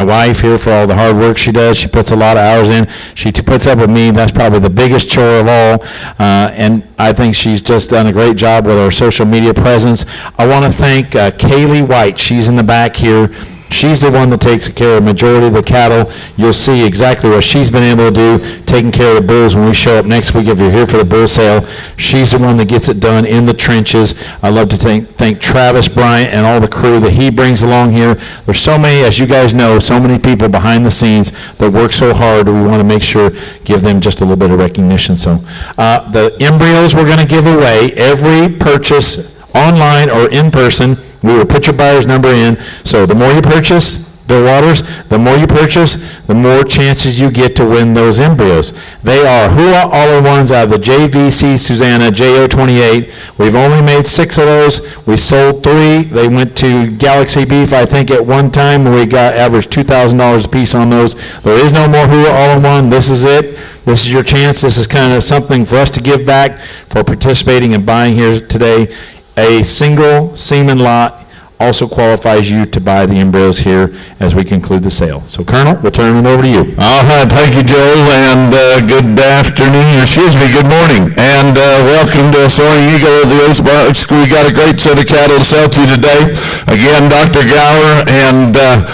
my wife here for all the hard work she does. She puts a lot of hours in. She puts up with me. That's probably the biggest chore of all. And I think she's just done a great job with our social media presence. I want to thank Kaylee White. She's in the back here. She's the one that takes care of the majority of the cattle. You'll see exactly what she's been able to do, taking care of the bulls when we show up next week if you're here for the bull sale. She's the one that gets it done in the trenches. I'd love to thank Travis Bryant and all the crew that he brings along here. There's so many, as you guys know, so many people behind the scenes that work so hard. We want to make sure, give them just a little bit of recognition. So the embryos we're going to give away, every purchase online or in person, we will put your buyer's number in. So the more you purchase, Bill Waters, the more you purchase, the more chances you get to win those embryos. They are Hula All-in-Ones out of the JVC Susanna JO28. We've only made 6 of those. We sold 3. They went to Galaxy Beef, I think, at one time. We got average $2,000 a piece on those. There is no more Hula All-in-One. This is it. This is your chance. This is kind of something for us to give back for participating and buying here today. A single semen lot also qualifies you to buy the embryos here as we conclude the sale. So, Colonel, we'll turn it over to you. All right, thank you, Joel, and good afternoon, good morning, and welcome to Soaring Eagle of the Ozark School. We got a great set of cattle to sell to you today. Again, Dr. Gower and a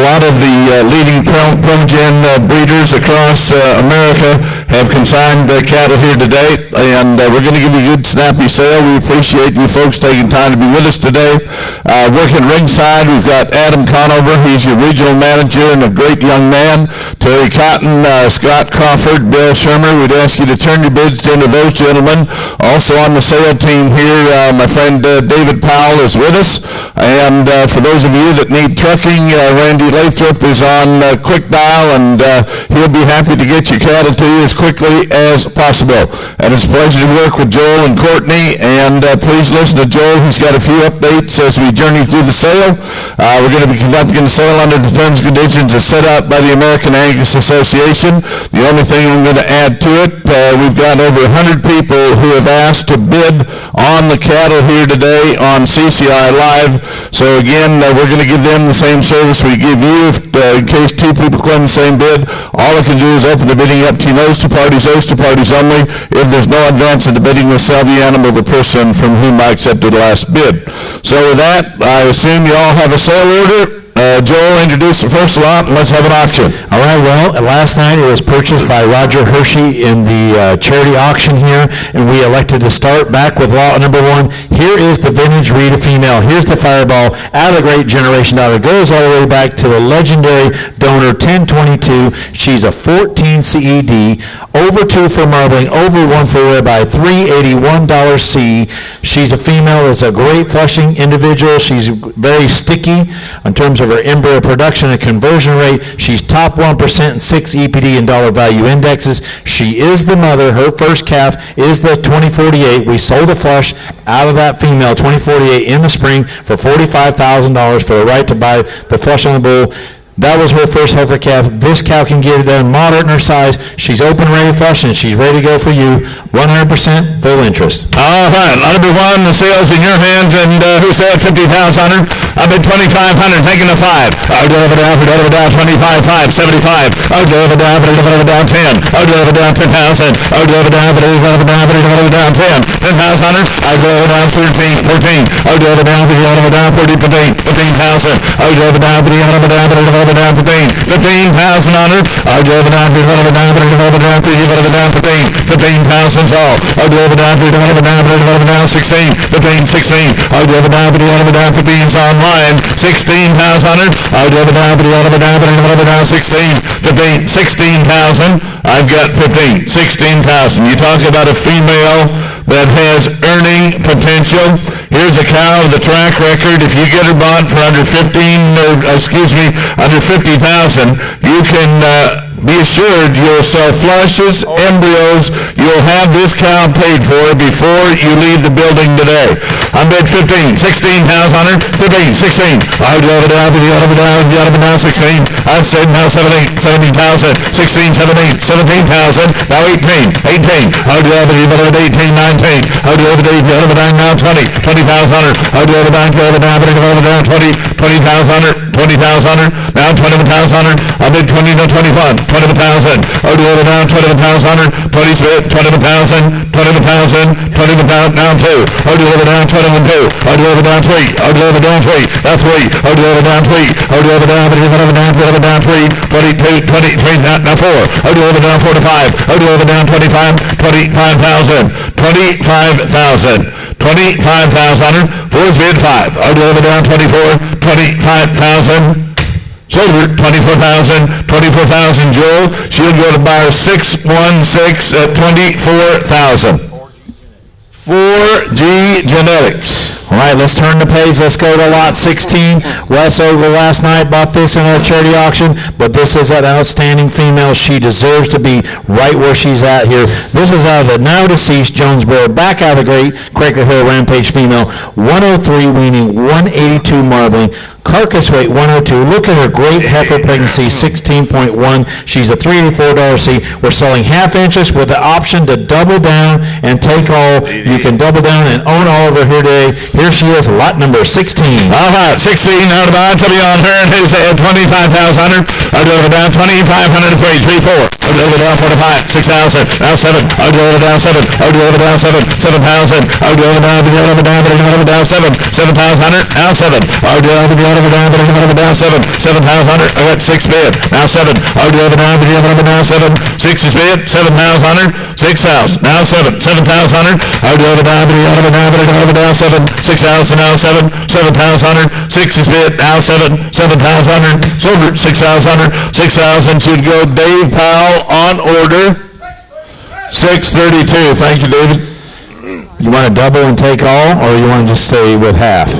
lot of the leading Progen breeders across America have consigned cattle here today, and we're going to give you a good, snappy sale. We appreciate you folks taking time to be with us today. Working ringside, we've got Adam Conover. He's your regional manager and a great young man. Terry Cotton, Scott Crawford, Bill Shermer. We'd ask you to turn your bids into those gentlemen. Also on the sale team here, my friend David Powell is with us. And for those of you that need trucking, Randy Lathrop is on quick dial, and he'll be happy to get your cattle to you as quickly as possible. And it's a pleasure to work with Joel and Courtney, and please listen to Joel. He's got a few updates as we journey through the sale. We're going to be conducting the sale under the terms and conditions as set out by the American Angus Association. The only thing I'm going to add to it, we've got over 100 people who have asked to bid on the cattle here today on CCI Live. So again, we're going to give them the same service we give you. In case 2 people claim the same bid, all I can do is open the bidding up to Oyster parties only. If there's no advance in the bidding, we'll sell the animal to the person from whom I accepted the last bid. So with that, I assume you all have a sale order. Joel, introduce the first lot, and let's have an auction. All right, well, last night it was purchased by Roger Hershey in the charity auction here, and we elected to start back with lot number 1. Here is the vintage Rita female. Here's the Fireball out of the great generation dog. It goes all the way back to the legendary donor 1022. She's a 14 CED, over 2 for marbling, over 1 for ribeye, $381 C. She's a female that's a great flushing individual. She's very sticky in terms of her embryo production and conversion rate. She's top 1% in 6 EPD and dollar value indexes. She is the mother. Her first calf is the 2048. We sold a flush out of that female 2048 in the spring for $45,000 for the right to buy the flush on the bull. That was her first heifer calf. This cow can get it done moderate in her size. She's open, ready to flush, and she's ready to go for you. 100% full interest. All right, lot number 1, the sale's in your hands, and who said 50,000 on her? I bid 2,500, taking the 5. I'll deliver down, 25,575. I'll deliver down, 10. I'll deliver down 10,000. I'll deliver down, 10. 10,000 on her. I'll deliver down 13, 14. I'll deliver down, 14, 15,000. I'll deliver down, 15,000 on her. I'll deliver down, 15,000 all. I'll deliver down, 16, 15, 16. I'll deliver down, 15's online. 16,000 on her. I'll deliver down, 16, 15, 16,000. I've got 15, 16,000. You talk about a female that has earning potential. Here's a cow with a track record. If you get her bought for under 50,000, you can be assured you'll sell flushes, embryos. You'll have this cow paid for before you leave the building today. I bid 15, 16,000 on her. 15, 16. I'll go over down, 16. I've said now 17,000. 16, 17, 17,000. Now 18, 18. I'll go over to 18, 19. I'll go over to 18, now 20, 20,000 on her. I'll go over down, 20, 20,000, 20,000, now 21,000, I bid 20 to 21, 21,000, I'll do it now 21,000, 20 spit, 21,000, 21,000, 21,000, now 2, I'll do it down 21, 2, I'll do it down 3, I'll do it down 3, now 3, I'll do it down 3, I'll do it down 3, 22, 23, now 4, I'll do it down 4 to 5, I'll do it down 25, 25,000, 25,000, 25,000, 4's bid 5, I'll do it down 24, 25,000, Silver, 24,000, 24,000, Joel, she'll go to buyer 616 at 24,000. 4G Genetics. All right, let's turn the page. Let's go to lot 16. Wes Ogle last night bought this in our charity auction, but this is an outstanding female. She deserves to be right where she's at here. This is out of the now deceased Jonesboro, back out of the great Quaker Hill Rampage female, 103 weaning, 182 marbling. Carcass weight 102. Look at her great heifer pregnancy, 16.1. She's a $384 C. We're selling half inches with the option to double down and take all. You can double down and own all of her here today. Here she is, lot number 16. All right, 16 out of the line to be on her, and who's at 25,000. I'll do it down 2,503, 3, 4. I'll do it down 45, 6,000. Now 7. I'll do it down 7. I'll do it down 7. 7,000. I'll do it down 7. 7,000. Now 7. I'll do it down 7. 7,000. I got 6 bid. Now 7. I'll do it down 7. 6 is bid. 7,000. 6,000. Now 7. 7,000. I'll do it down 7. 6,000. Now 7. 7,000. 6 is bid. Now 7. 7,000. Silver. 6,000. 6,000 should go Dave Powell on order. 632. Thank you, David. You want to double and take all, or you want to just stay with half?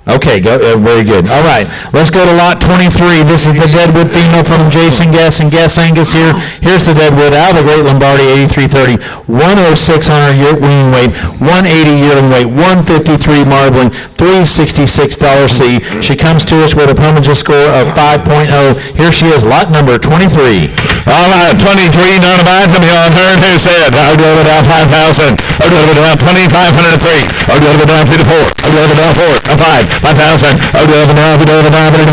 Okay, go, very good. All right, let's go to lot 23. This is the Deadwood female from Jason Guess and Guess Angus here. Here's the Deadwood out of the Great Lombardy, 8330, 106 on her weaning weight, 180 yearling weight, 153 marbling, $366 C. She comes to us with a Pomager score of 5.0. Here she is, lot number 23. All right, 23, none of mine to be on her. Who said, I'll do it down 5,000. I'll do it down 2,503. I'll do it down 2 to 4. I'll do it down 4, now 5. 5,000. I'll do it down 5. 5,000.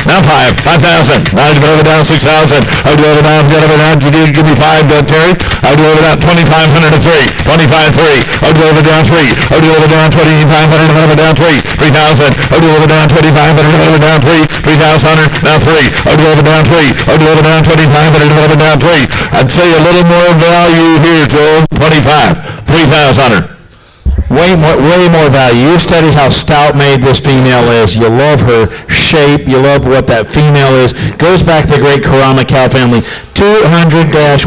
Now 5. 5,000. Now do it down 6,000. I'll do it down. Give me 5, Terry. I'll do it down 2,503. 25,3. I'll do it down 3. I'll do it down 2,500. Down 3. 3,000. I'll do it down 2,500. Down 3. 3,000. Now 3. I'll do it down 3. I'll do it down 2,500. Down 3. I'd say a little more value here, Joel. 25. 3,000. Way more value. You study how stout-made this female is. You love her shape. You love what that female is. Goes back to the great Karama cow family. 200-117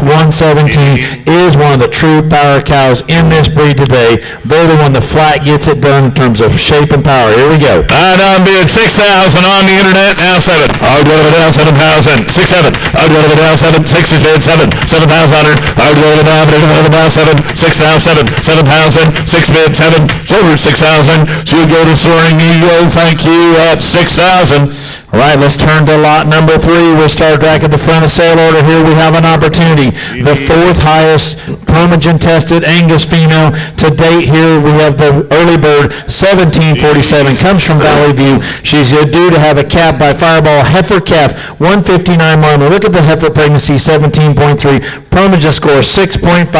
is one of the true power cows in this breed today. They're the one the flat gets it done in terms of shape and power. Here we go. I'll bid 6,000 on the internet. Now 7. I'll do it down 7,000. 6, 7. I'll do it down 7. 6 is bid 7. 7,000. I'll do it down 7. 6,000. 7,000. 6 bid 7. Silver 6,000. She'll go to Soaring Eagle. Thank you at 6,000. All right, let's turn to lot number 3. We'll start back at the front of sale order. Here we have an opportunity. The 4th highest Permigen-tested Angus female to date. Here we have the early bird, 1747, comes from Valley View. She's due to have a calf by Fireball, heifer calf, 159 marmor. Look at the heifer pregnancy, 17.3. Permigen score, 6.5.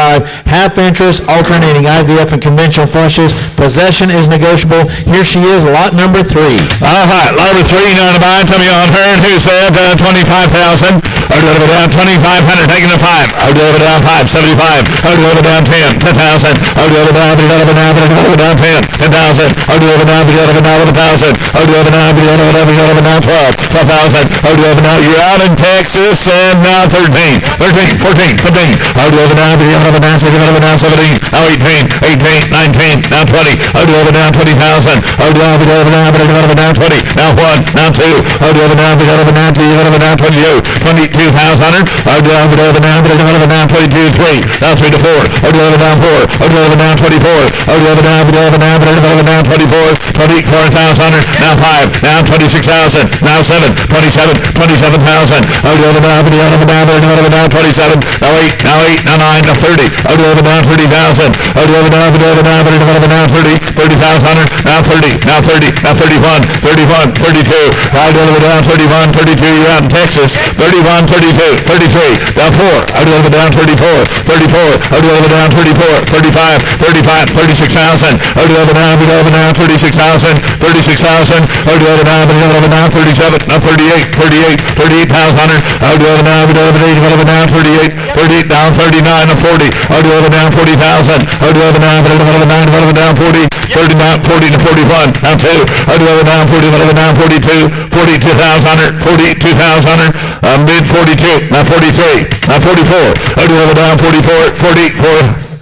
Half interest, alternating IVF and conventional flushes. Possession is negotiable. Here she is, lot number 3. All right, lot number 3, none of mine. Tell me on her, who said 25,000. I'll do it down 2,500, taking the 5. I'll do it down 5, 75. I'll do it down 10, 10,000. I'll do it down 10, 10,000. I'll do it down 1,000. I'll do it down 12, 12,000. I'll do it now. You're out in Texas, and now 13, 14, 15. I'll do it down 17. Now 18, 19, now 20. I'll do it down 20,000. I'll do it down 20. Now 1, now 2. I'll do it down 22. 22,000. I'll do it down 22, 3. Now 3 to 4. I'll do it down 4. I'll do it down 24. I'll do it down 24. 24,000. Now 5. Now 26,000. Now 7. 27,000. I'll do it down 27. Now 8, now 8, now 9, now 30. Out to 11, down 30,000. Out to 11, down 30, 30,000, now 30, now 30, now 31, 31, 32. Out to 11, down 31, 32. You're out in Texas. 31, 32, 33, down 4. Out to 11, down 34, 34. Out to 11, down 34, 35, 35, 36,000. Out to 11, down 36,000, 36,000. Out to 11, down 37, now 38, 38, 38,000. Out to 11, down 38, 38, down 39, now 40. Out to 11, down 40,000. Out to 11, down 40, 39, 40 to 41, down 2. Out to 11, down 40, 11, down 42, 42,000, 42,000. Mid 42, now 43, now 44. Out to 11, down 44,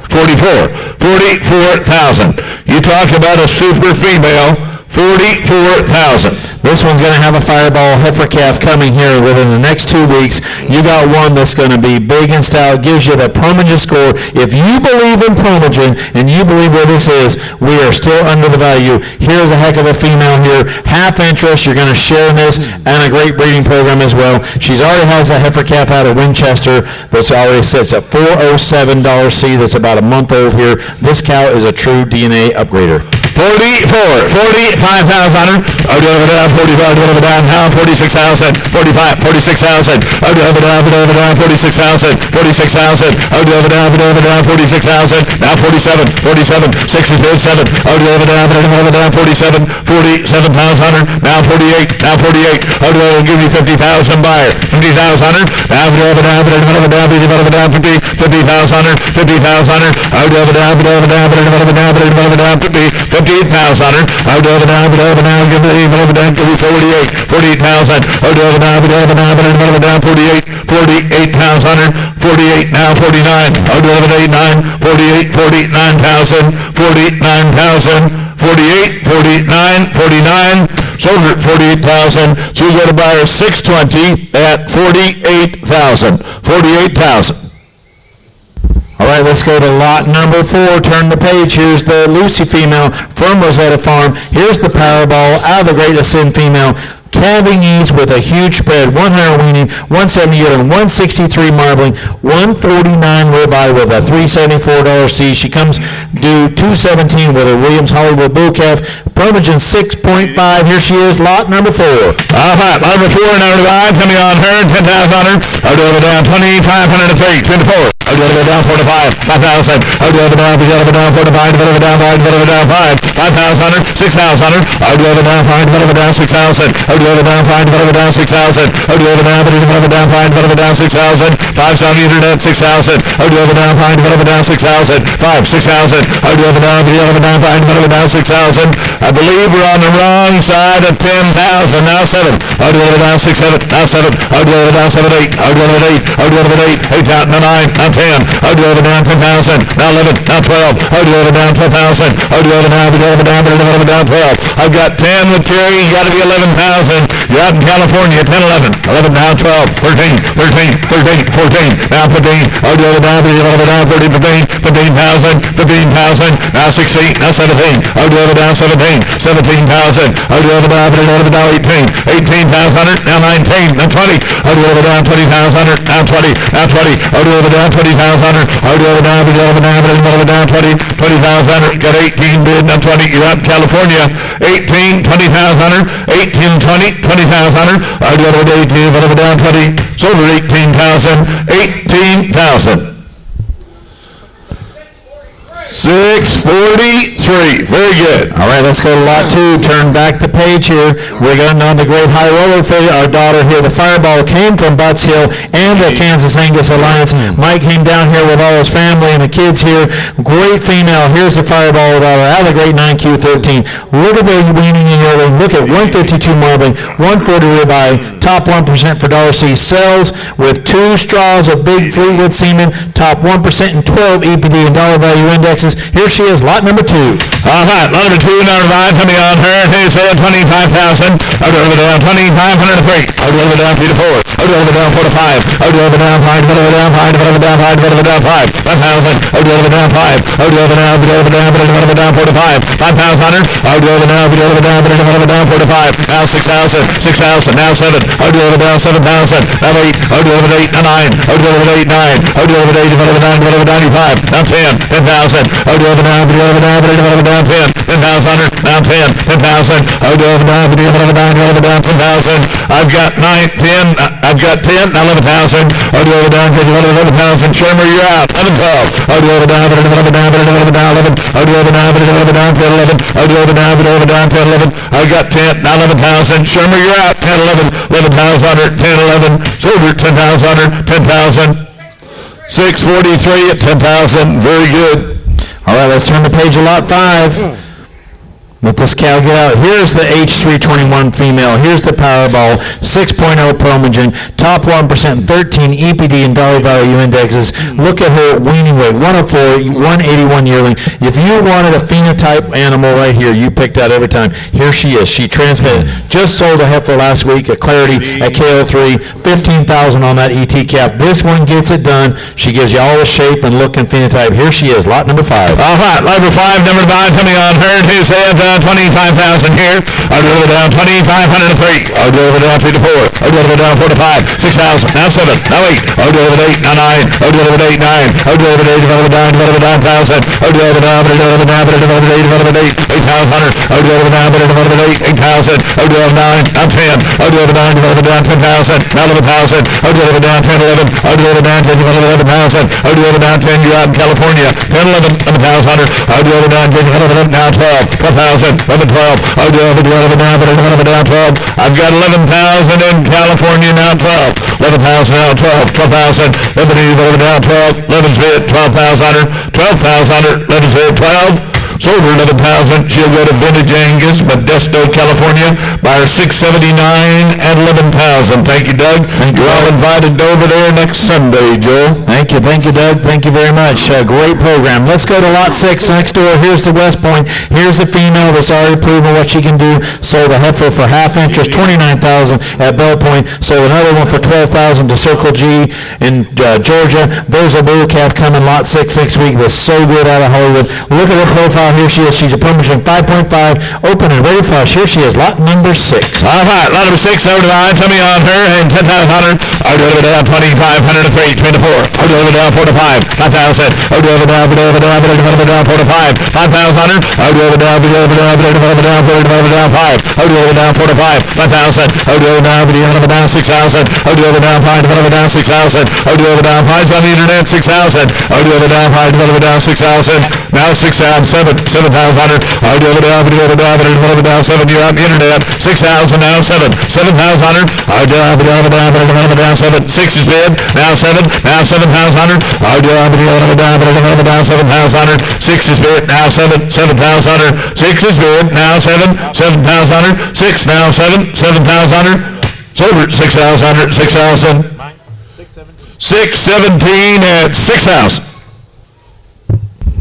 44,000. You talk about a super female, 44,000. This one's going to have a fireball heifer calf coming here within the next 2 weeks. You got one that's going to be big and stout, gives you the Primogen score. If you believe in Primogen and you believe where this is, we are still under the value. Here's a heck of a female here. Half interest, you're going to share in this, and a great breeding program as well. She's already has a heifer calf out of Winchester that's already sits at $407 C. That's about a month old here. This cow is a true DNA upgrader. 44, 45,000. Out to 11, 45, down, now 46,000, 45, 46,000. Out to 11, 46,000, 46,000. Out to 11, 46,000, now 47, 47, 6 is bid 7. Out to 11, 47, 47,000, now 48, now 48. Out to 11, give you 50,000 buyer, 50,000. Now 11, down 50, 50,000, 50,000. Out to 11, down 50, 50,000. Out to 11, give me 48, 48,000. Out to 11, down 48, 48,000. 48, now 49. Out to 11, 9, 48, 49,000, 49,000. 48, 49, 49, sold her at 48,000. So you go to buyer 620 at 48,000. 48,000. All right, let's go to lot number 4. Turn the page. Here's the Lucy female from Rosetta Farm. Here's the Powerball out of the Great Ascend female. Calving ease with a huge spread, 100 weaning, 170 yearling, 163 marbling, 149 ribeye with a $374 C. She comes due 217 with a Williams Hollywood bull calf. Primogen 6.5. Here she is, lot number 4. All right, lot number 4, now divide, tell me on her, 10,000 on her. I'll do it down 2,503, 24. I'll do it down 4 to 5, 5,000. I'll do it down 4 to 5, down 5, 5,000, 6,000. I'll do it down 5, down 6,000. I'll do it down 5, down 6,000. I'll do it down 5, down 6,000. 5,000 internet 6,000. I'll do it down 5, down 6,000. 5, 6,000. I'll do it down 5, down 6,000. I believe we're on the wrong side of 10,000. Now 7. I'll do it down 6, 7. Now 7. I'll do it down 7, 8. I'll do it at 8. I'll do it at 8. 8 down, now 9. Now 10. I'll do it down 10,000. Now 11. Now 12. I'll do it down 12,000. I'll do it down 12. I've got 10 with Terry. You got to be 11,000. You're out in California. 10, 11. 11 down 12. 13. 13. 14. Now 15. I'll do it down 13. 15,000. 15,000. Now 16. Now 17. I'll do it down 17. 17,000. I'll do it down 18. 18,000. Now 19. Now 20. I'll do it down 20,000. Now 20. Now 20. I'll do it down 20,000. I'll do it down 20,000. Got 18 bid. Now 20. You're out in California. 18. 20,000. 18, 20. 20,000. I'll do it 18. I'll down 20. Sold at 18,000. 18,000. 643. Very good. All right, let's go to lot 2. Turn back the page here. We're going on the Great High Roller for our daughter here. The Fireball came from Butts Hill and the Kansas Angus Alliance. Mike came down here with all his family and the kids here. Great female. Here's the Fireball daughter out of the Great 9Q13. Look at the weaning and yearling. Look at 152 marbling, 140 ribeye, top 1% for $C. Sells with 2 straws of big Fleetwood semen, top 1% and 12 EPD and dollar value index. Here she is, lot number 2. All right, lot number 2, now divide, tell me on her. They say 25,000. I'll do it down 2,503. I'll do it down 3 to 4. I'll do it down 4 to 5. I'll do it down 5. I'll do it down 5. I'll do it down 5. I'll do it down 5. 5,000. I'll do it down 5. I'll do it down 4 to 5. 5,000. I'll do it down 4 to 5. Now now 6,000, 6,000, now 7, now 7,000, now 8, now 9, now 8, 9, now 95, now 10, 10,000, now 10, 10,000, now 10, 10,000, now 10,000, I've got 9, 10, I've got 10, now 11,000, 11,000, Shermer, you're out, 11, 12, 11, 11, I got 10, now 11,000, Shermer, you're out, 10, 11, 11,000, 10, 11, Soldier, 10,000, 10,000, 643 at 10,000, very good. All right, let's turn the page to lot 5. Let this cow get out. Here's the H321 female. Here's the Powerball 6.0 Promogen. Top 1%, 13 EPD and dollar value indexes. Look at her weaning weight, 104, 181 yearling. If you wanted a phenotype animal right here, you picked out every time. Here she is. She transmitted. Just sold a heifer last week, a Clarity at KO3, 15,000 on that ET calf. This one gets it done. She gives you all the shape and look and phenotype. Here she is, lot number 5. All right, lot number 5, number 9, coming on her. Who said 25,000 here? I'll do it down 2,503. I'll do it down 3 to 4. I'll do it down 4 to 5. 6,000. Now 7. Now 8. I'll do it 8. Now 9. I'll do it 8. 9. I'll do it 8. Develop it down. Develop it down 1,000. I'll do it down. Develop it down. Develop it 8. Develop it 8. 8,000. I'll do it down. Develop it 8. 8,000. I'll do it 9. Now 10. I'll do it down. Develop it down 10,000. Now 11,000. I'll do it down 10. 11. I'll do it down 10. Develop 11,000. I'll do it down 10. You're out in California. 10. 11. 11,000. I'll do it down 10. Develop it now 12. 12,000. 11, 12. I'll do it down 12. I've got 11,000 in California now 12. 11,000 now 12. 12,000. 11 down 12. 11's bid 12,000. 12,000. 11's bid 12. Sold her 11,000. She'll go to Vintage Angus, Modesto, California, buy her 679 and 11,000. Thank you, Doug. You're all invited over there next Sunday, Joe. Thank you, Doug. Thank you very much. Great program. Let's go to lot 6 next door. Here's the West Point. Here's the female that's already proven what she can do. Sold a heifer for half interest, 29,000 at Bell Point. Sold another one for 12,000 to Circle G in Georgia. There's a bull calf coming lot 6 next week. That's so good out of Hollywood. Look at her profile. Here she is. She's a Promogen 5.5, open and ready for us. Here she is, lot number 6. All right, lot number 6 over to the line. Tell me on her and 10,000. I'll do it down 2,503, 3 to 4. I'll do it down 4 to 5, 5,000. I'll do it down 4 to 5, 5,000. I'll do it down 5. I'll do it down 4 to 5, 5,000. I'll do it down 6,000. I'll do it down 5, down 6,000. I'll do it down 5 on the internet, 6,000. I'll do it down 5, down 6,000. Now 6,000, 7,000. I'll do it down 7. You're on the internet, 6,000 now 7, 7,000. I'll do it down 7. 6 is bid, now 7, now 7,000. I'll do it down 7,000. 6 is bid, now 7, 7,000. 6 is bid, now 7, 7,000. 6 now 7, 7,000. Sold 6,000, 6,000. 617 at 6,000.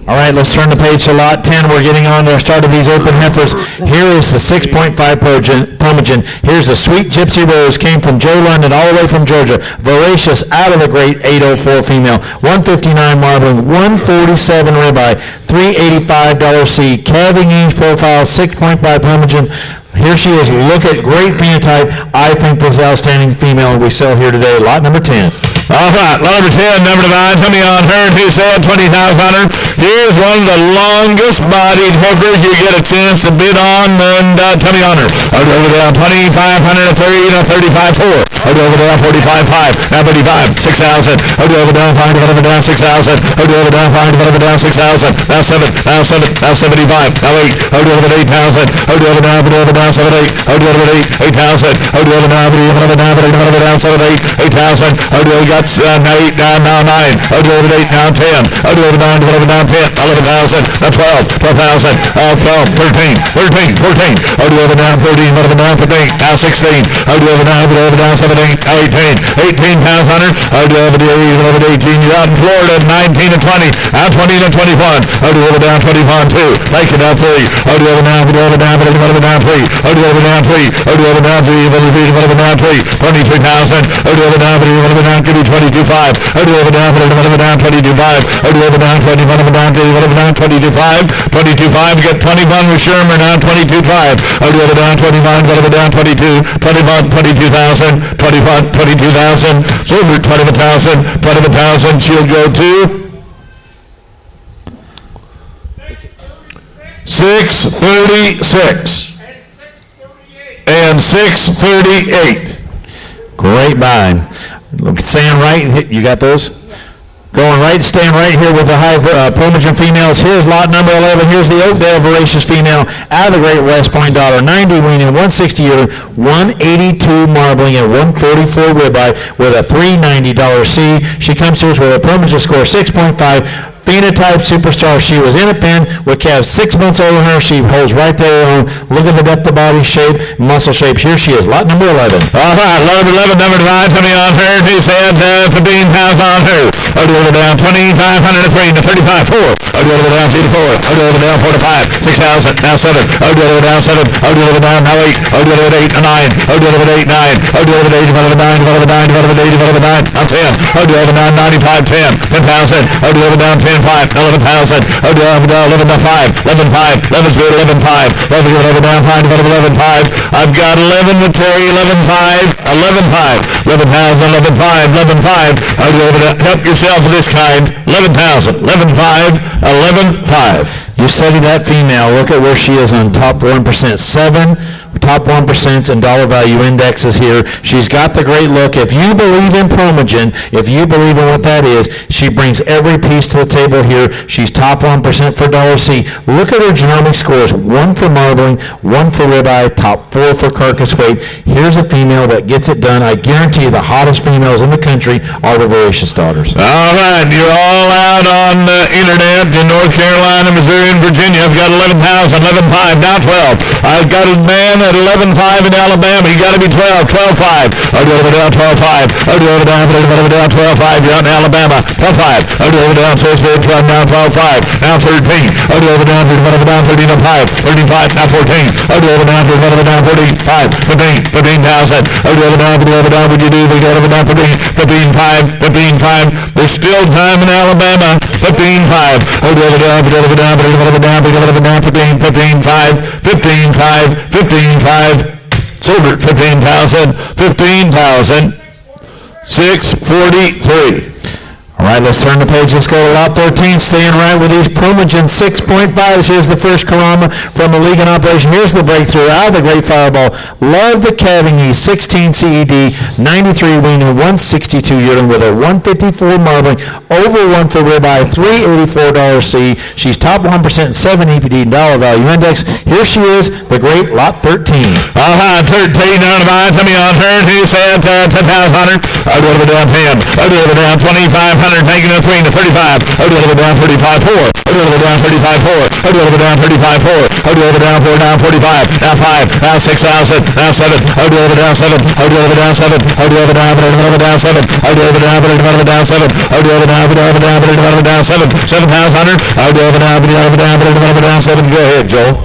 All right, let's turn the page to lot 10. We're getting on to our start of these open heifers. Here is the 6.5 Promogen. Here's the Sweet Gypsy Rose. Came from Joe London all the way from Georgia. Voracious, out of the great 804 female. 159 marbling, 147 ribeye, $385 C. Calving age profile, 6.5 Promogen. Here she is. Look at great phenotype. I think this is outstanding female we sell here today. Lot number 10. All right, lot number 10, number 9, tell me on her, and who said 20,000. Here's one of the longest-bodied heifers you get a chance to bid on, and tell me on her. I'll do it down 2,503 to 35.4. I'll do it down 45.5, now 35, 6,000. I'll do it down 5, develop it down 6,000. I'll do it down 5, develop it down 6,000. Now 7, now 7, now 75, now 8. I'll do it at 8,000. I'll do it down 7, 8. I'll do it at 8,000. I'll do it down 7, 8, 8,000. I'll do it now 8, now 9. I'll do it at 8, now 10. I'll do it down 10, 11,000, now 12, 12,000, 12, 13, 14. I'll do it down 13, now 15, now 16. I'll do it down 17, 18 pounds on her. 18, you're out in Florida, 19 and 20, out 20 and 21. Down 21, 2, take it down 3. Down 3. Down 3. Down 3. Down 3. 23,000. Down, give me 22.5. Down 22.5. Down 22.5. 22.5, get 21 with Sherman, down 22.5. Down 21, down 22. 22,000. 22,000. Silver, 21,000. 21,000. She'll go to 636 and 638. Great buy. Look, staying right, you got those? Going right, staying right here with the high plumage females. Here's lot number 11. Here's the Oakdale voracious female out of the Great West Point Dollar. 90 weaning, 160 yearling, 182 marbling, and 144 ribeye with a $390 C. She comes to us with a plumage score 6.5. Phenotype superstar. She was in a pen with calves 6 months older than her. She holds right there on. Look at the depth of body shape, muscle shape. Here she is, lot number 11. All right, lot 11, number 9, coming on her. He said 15 pounds on her. Down 2,503 to 35, 4. Down 3 to 4. Down 4 to 5, 6,000, now 7. Down 7. Down now 8. Down 8 to 9. Down 8, 9. Down 8, 9. Down 9. I'm 10. Down 95, 10. 10,000. Down 10. 5, 11,000. Down 11 to 5, 11 5, 11's good, 11 5, 11 down 5, 11 5. I've got 11 with Terry, 11 5, 11 5, 11,000, 11 5, 11 5. Help yourself with this kind, 11,000, 11 5, 11 5. You study that female. Look at where she is on top 1%. 7 top 1% and dollar value indexes here. She's got the great look. If you believe in Promogen, if you believe in what that is, she brings every piece to the table here. She's top 1% for dollar C. Look at her genomic scores. 1 for marbling, 1 for ribeye, top 4 for carcass weight. Here's a female that gets it done. I guarantee you the hottest females in the country are the voracious daughters. All right, you're all out on the internet in North Carolina, Missouri, and Virginia. I've got 11,000, 11.5, now 12. I've got a man at 11.5 in Alabama. You got to be 12, 12.5. Down 12.5. Down 12.5. You're out in Alabama. 12.5. Down 12, now 12.5. Now 13. Down 13 to 5. 13.5. Now 14. Down 14.5. 15. 15,000. Down. What you do? We got down 15. 15.5. 15.5. There's still time in Alabama. 15.5. Down 15. 15.5. 15.5. 15.5. Silver, 15,000. 15,000. 643. All right, let's turn the page. Let's go to lot 13. Staying right with these Promogen 6.5s. Here's the first Karama from the league in operation. Here's the breakthrough out of the Great Fireball. Love the calving yeast. 16 CED, 93 weaning, 162 yearling with a 154 marbling, over 1 for ribeye, $384 C. She's top 1%, 7 EPD dollar value index. Here she is, the great lot 13. 13 on the line. Tell me on her. He said 10,000 on her. Down 10. Down 2,500. Taking a 3 to 35. Down 35 4. Down 35 4. Down 35 4. Down 4. Down 45. Now 5. Now 6,000. Now 7. Down 7. Down 7. Down 7. Down 7. Down 7. 7,000. Down 7. Go ahead, Joel.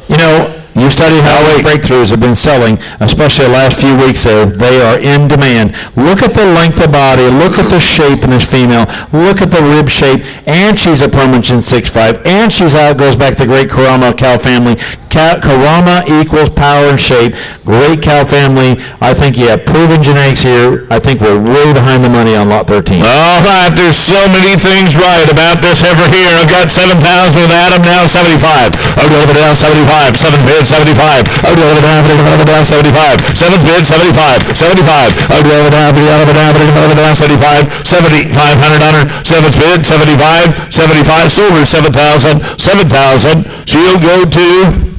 You know, you study how breakthroughs have been selling, especially the last few weeks there. They are in demand. Look at the length of body. Look at the shape in this female. Look at the rib shape. And she's a Promogen 6.5. And she's out, goes back to the great Karama cow family. Karama equals power and shape. Great cow family. I think you have proven genetics here. I think we're way behind the money on lot 13. All right, there's so many things right about this ever here. I've got 7,000 with Adam, now 75. Down 75. 7 bids, 75. Down 75. 7 bids, 75. 75. Down 75. 7,500 on her. 7 bid, 75. 75. Silver, 7,000. 7,000. She'll go to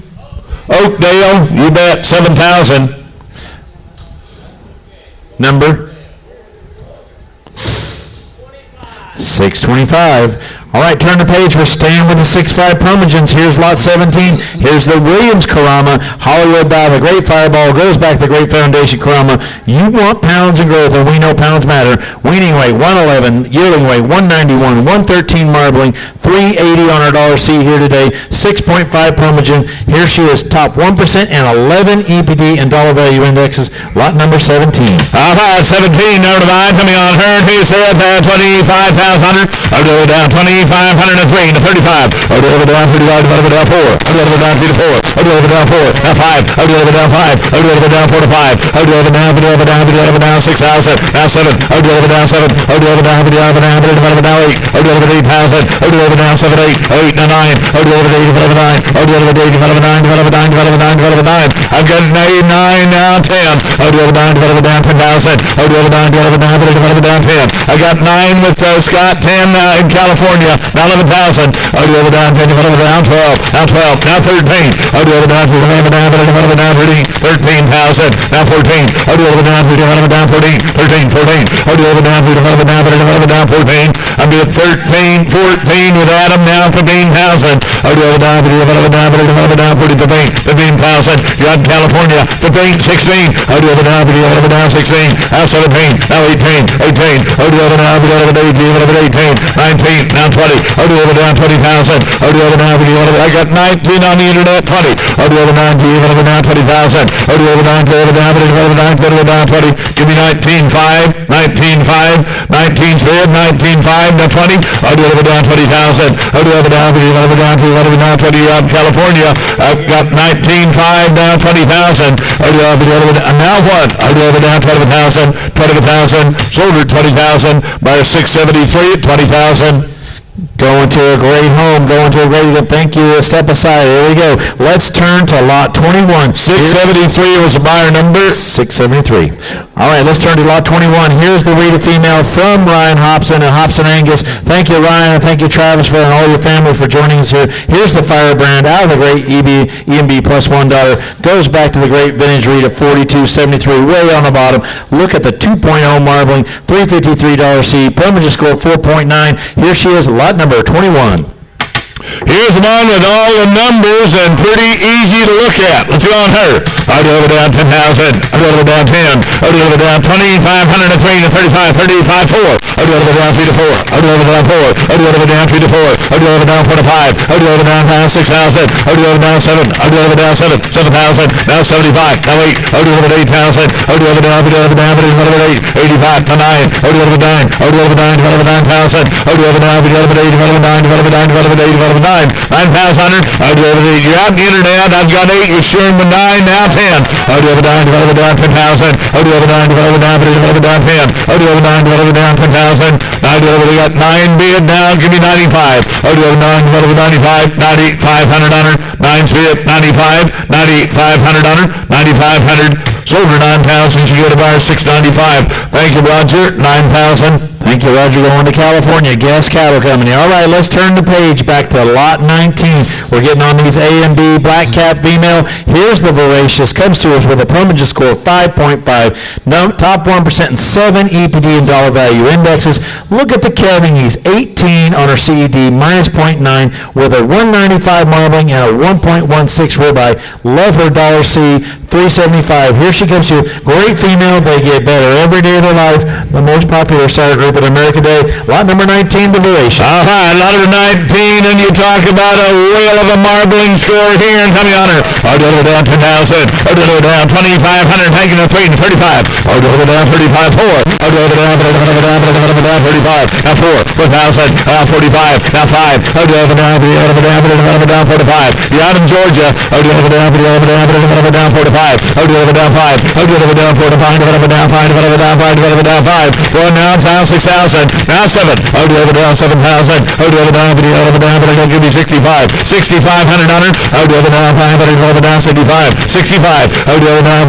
Oakdale. You bet, 7,000. Number 625. All right, turn the page. We're staying with the 6.5 Permogens. Here's lot 17. Here's the Williams Karama, Hollywood by the Great Fireball, goes back to the Great Foundation Karama. You want pounds and growth, and we know pounds matter. Weaning weight, 111. Yearling weight, 191. 113 marbling. 380 on our dollar C here today. 6.5 Permogen. Here she is, top 1% and 11 EPD and dollar value indexes. Lot number 17. All right, 17, number 9, coming on her. He said 25,000. Over down 2,503 to 35. Over down 35 to down 4. Over down 3 to 4. Over down 4. Now 5. Over down 5. Over down 4 to 5. Over down 6,000. Now 7. Over down 7. Over down 8. Over 8,000. Over down 7, 8. 8 now 9. Over 8, 9. Over 8, 9. I've got 9 now 10. Over down 10,000. Over down 10. I got 9 with Scott, 10 in California. Now 11,000. Over down 10. Over down 12. Now 12. Now 13. Over down 13. 13,000. Now 14. Over down 14. 13. 14. Over down 14. I'm at 13. 14 with Adam. Now 15,000. Over down 40. 15,000. You're out in California. 15. 16. Over down 16. Now 17. Now 18. 18. Over down 18. 19. Now 20. Over down 20,000. Over down. I got 19 on the internet. 20. Over down 20,000. Over down 20. Give me 19.5. 19.5. 19 spin. 19.5. Now 20. Over down 20,000. Over down 20 out in California. I've got 19.5 now 20,000. Now what? Over down 20,000. 20,000. Sold at 20,000. Buyer 673 at 20,000. Going to a great home, going to a great event. Thank you. Step aside. Here we go. Let's turn to lot 21. 673 was the buyer number. 673. All right, let's turn to lot 21. Here's the Rita female from Ryan Hobson and Hobson Angus. Thank you, Ryan, and thank you, Travis, and all your family for joining us here. Here's the Firebrand out of the great EMB plus $1. Goes back to the great vintage Rita, 42.73, way on the bottom. Look at the 2.0 marbling, $353 C. Permogen score 4.9. Here she is, lot number 21. Here's the one with all the numbers and pretty easy to look at. Let's go on her. Over down 10,000. Over down 10. Over down 2,503 to 35. 35 4. Over down 3 to 4. Over down 4. Over down 3 to 4. Over down 4 to 5. Over down 6,000. Over down 7. Over down 7. 7,000. Now 75. Now 8. Over 8,000. Over down 8. 85 to 9. Over 9. Over 9,000. Over down 8. 9,000. You're out on the internet. I've got 8. You're showing the 9. Now 10. Over down 10,000. Over down 10. Over down 10,000. We got 9 bid now. Give me 95. Over 95. 9,500 on her. 9 bid. 95. 9,500 on her. 9,500. Sold her 9,000. She get a buyer 695. Thank you, Roger. 9,000. Thank you, Roger. Going to California. Gas Cattle Company. All right, let's turn the page back to lot 19. We're getting on these A and B black cap female. Here's the Voracious. Comes to us with a Permogen score of 5.5. No, top 1% and 7 EPD and dollar value indexes. Look at the calving ease. 18 on her CED, minus 0.9 with a 195 marbling and a 1.16 ribeye. Love her dollar C, 375. Here she comes to you. Great female. They get better every day of their life. The most popular sire group at America Day. Lot number 19, the Voracious. All right, lot number 19, and you talk about a whale of a marbling score here, and coming on her. Over down 10,000. Over down 2,500, taking a 3 to 35. Over down 35, 4. Over down 35. Now 4. 4,000. 45. Now 5. Over down 45. You're out in Georgia. Over down 45. Over down 5. Over down 4 to 5. Over down 5. Over down 5. Over down 5. Going now, now 6,000. Now 7. Over down 7,000. Over down, give me 65. 6,500 on her. Over down 500. Over down 65. 65. Over down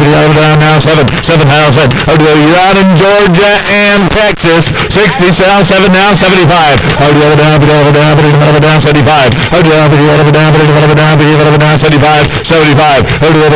now 7. 7,000. You're out in Georgia and Texas. 67 now 75. Over down 75. Over down 75. 75. Over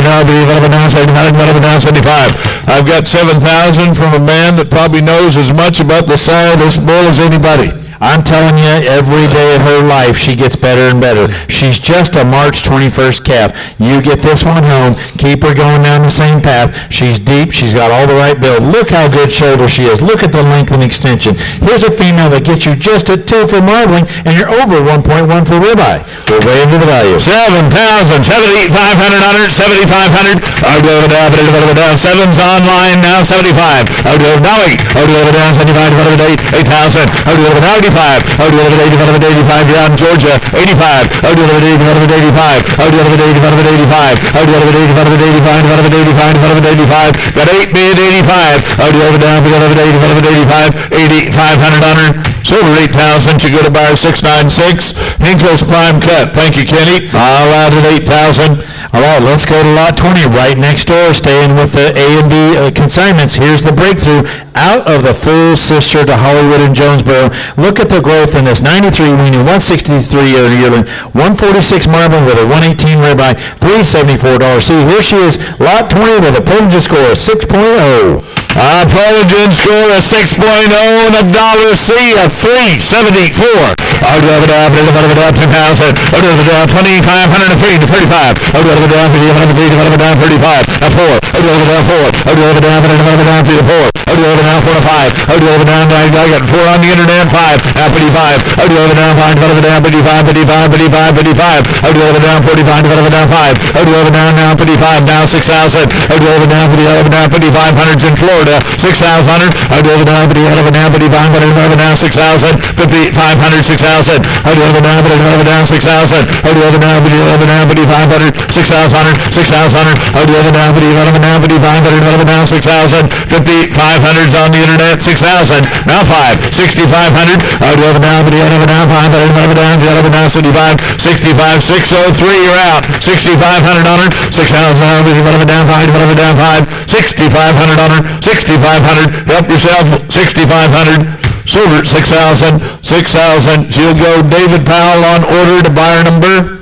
down 75. I've got 7,000 from a man that probably knows as much about the sire of this bull as anybody. I'm telling you, every day of her life, she gets better and better. She's just a March 21st calf. You get this one home, keep her going down the same path. She's deep, she's got all the right build. Look how good shoulder she is. Look at the length and extension. Here's a female that gets you just at 2 for marbling, and you're over 1.1 for ribeye. We're way into the value. 7,000, 7,500 on it, 7,500. I'll go down, but it'll down. 7's online now, 75. I'll go now 8. I'll go down, 75, divided by 8, 8,000. I'll go down 85. I'll go down 80, divided by 85. You're out in Georgia, 85. I'll go down 80, divided by 85. I'll go down 80, divided by 85. I'll go down 80, divided by 85, divided by 85, divided by 85. Got 8 bid, 85. I'll go down, divided by 80, divided by 85. 8,500 on her. Silver 8,000. She go to buyer 696. Hinkle's prime cut. Thank you, Kenny. I'll add it 8,000. All right, let's go to lot 20, right next door, staying with the A and B consignments. Here's the breakthrough out of the full sister to Hollywood and Jonesboro. Look at the growth in this 93 weaning, 163 yearling, 146 marbling with a 118 ribeye, $374 C. Here she is, lot 20 with a Pullinger score of 6.0. Pullinger score of 6.0 and a dollar C of 374. I'll go down, 10,000. I'll go down 2,500 to 3 to 35. I'll go down 35. Now 4. I'll go down 4. I'll go down 3 to 4. I'll go down 4 to 5. I'll go down. I got 4 on the internet. 5. Now 55. I'll go down 5. 55. I'll go down 45. Down 5. I'll go down now 55. Now 6,000. I'll go down 5,500's in Florida. 6,000. I'll go down 55. Now 6,000. 5,500. 6,000. I'll go down 6,000. I'll go down 5,500. 6,000. 6,000. I'll go down 5,500. Now 6,000. 5,500's on the internet. 6,000. Now 5. 6,500. I'll go down 5,500. Now 65. 65. 603. You're out. 6,500 on her. 6,000. Down 5. Down 5. 6,500 on her. 6,500. Help yourself. 6,500. Silver 6,000. 6,000. She'll go David Powell on order to buyer number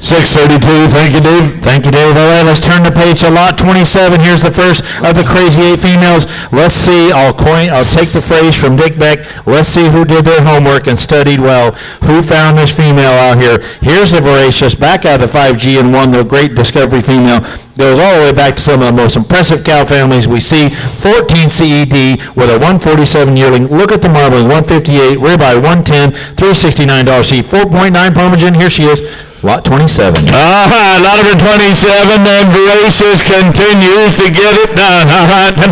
632. Thank you, Dave. Thank you, Dave. All right, let's turn the page to lot 27. Here's the first of the Crazy 8 females. Let's see. I'll take the phrase from Dick Beck. Let's see who did their homework and studied well. Who found this female out here? Here's the voracious, back out of the 5G and won the great discovery female. Goes all the way back to some of the most impressive cow families we see. 14 CED with a 147 yearling. Look at the marbling, 158, ribeye 110, $369 C, 4.9 Parmesan. Here she is. Lot 27. Lot number 27, and Voracious continues to get it done. 10,000.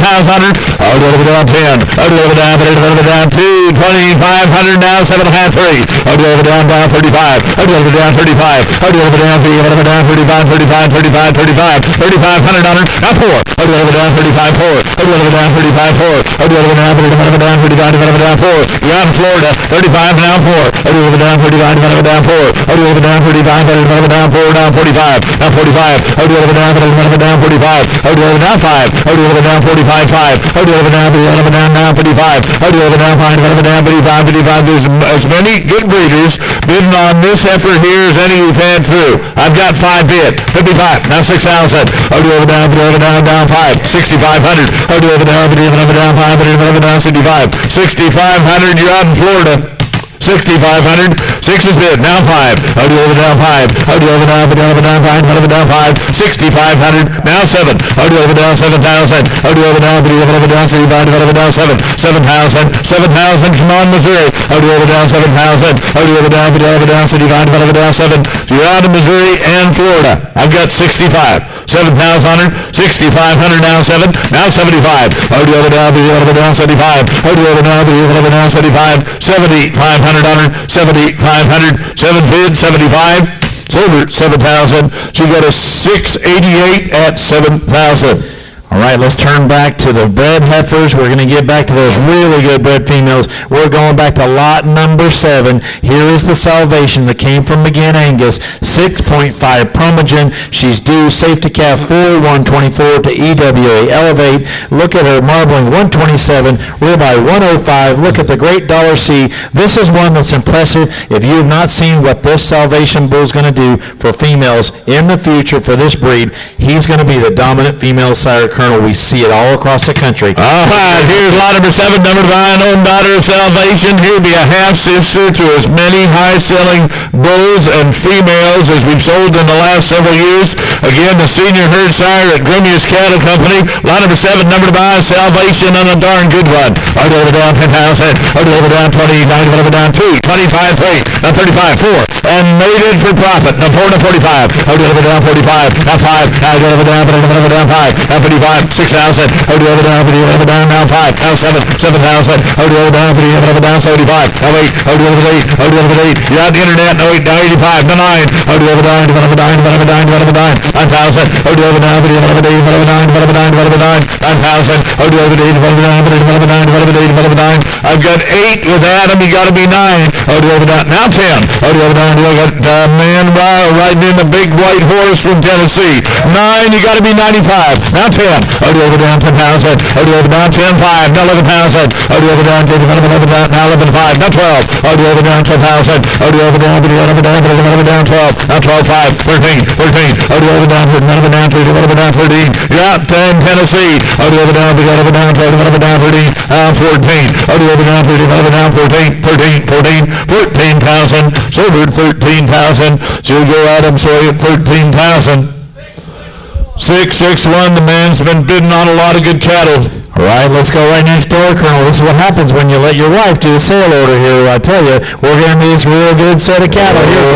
I'll go down 10. I'll go down 2. 2,500 now, 7.5, 3. I'll go down 35. I'll go down 35. I'll go down 35, 35, 35. 3,500 on her. Now 4. I'll go down 35, 4. I'll go down 35, 4. I'll go down 35, 4. You're out in Florida. 35 now 4. I'll go down 35, down 4. I'll go down 35. Down 4, down 45, now 45. I'll do it down 45. I'll do it down 5. I'll do it down 45, 5. I'll do it down 55. I'll do it down 55. There's as many good breeders bidding on this effort here as any we've had through. I've got 5 bid. 55, now 6,000. I'll do it down 5. 6,500. I'll do it down 5. Down 65. 6,500. You're out in Florida. 6,500. 6 is bid. Now 5. I'll do over down 5. I'll do over down 5. Down 5. 6,500. Now 7. I'll do over down 7,000. I'll do over down 65. Down 7. 7,000. 7,000. Come on, Missouri. I'll do over down 7,000. I'll do over down 65. Down 7. So you're out of Missouri and Florida. I've got 65. 7,000 on her. 6,500. Now 7. Now 75. I'll do over down 75. I'll do over down 75. 7,500 on her. 7,500. 7 bid. 75. Silver 7,000. She got a 688 at 7,000. All right, let's turn back to the bred heifers. We're going to get back to those really good bred females. We're going back to lot number 7. Here is the Salvation that came from McGinn Angus, 6.5 Primogen. She's due safety calf 4/124 to EWA Elevate. Look at her marbling, 127, ribeye 105. Look at the great dollar C. This is one that's impressive. If you have not seen what this Salvation bull is going to do for females in the future for this breed, he's going to be the dominant female sire currently Colonel. We see it all across the country. All right, here's lot number 7, number 9, own daughter of salvation. Here'll be a half-sister to as many high-selling bulls and females as we've sold in the last several years. Again, the senior herd sire at Grimmius Cattle Company. Lot number 7, number 9, salvation on a darn good one. I'll over down 10,000. I'll over down 20, 9, over down 2, 25, 3, now 35, 4, and made it for profit. Now 4 to 45. I'll over down 45, now 5, now over down, but over down 5, now 55, 6,000. I'll over down, but over down, now 5, now 7, 7,000. I'll over down, but over down 75, now 8, I'll over 8, I'll over 8. You're on the internet, now 8, now 85, now 9, I'll over down, but over down, but over down, but over down, 9,000. I'll over down, but over 8, but over 9, but over 9, but over 9, 9,000. I'll over 8, but over 9, but over 9, but over 8, but over 9. I've got 8 with Adam, you got to be 9. I'll over down, now 10. I'll over down, I got man riding in the big white horse from Tennessee. 9, you got to be 95. Now 10. I'll over down 10,000. I'll over down 10, 5. Now 11,000. I'll over down 10, now 11, 5. Now 12. I'll over down 10,000. I'll over down 12. Now 12, 5. 13, 13. I'll over down 13. You're out 10, Tennessee. I'll over down 12, over down 13. 14. I'll over down 30, over down 14, 14,000. Sold at 13,000. So you'll go Adam Soy at 13,000. 661, the man's been bidding on a lot of good cattle. All right, let's go right next door, Colonel. This is what happens when you let your wife do a sale order here. I tell you, we're going to be this real good set of cattle here.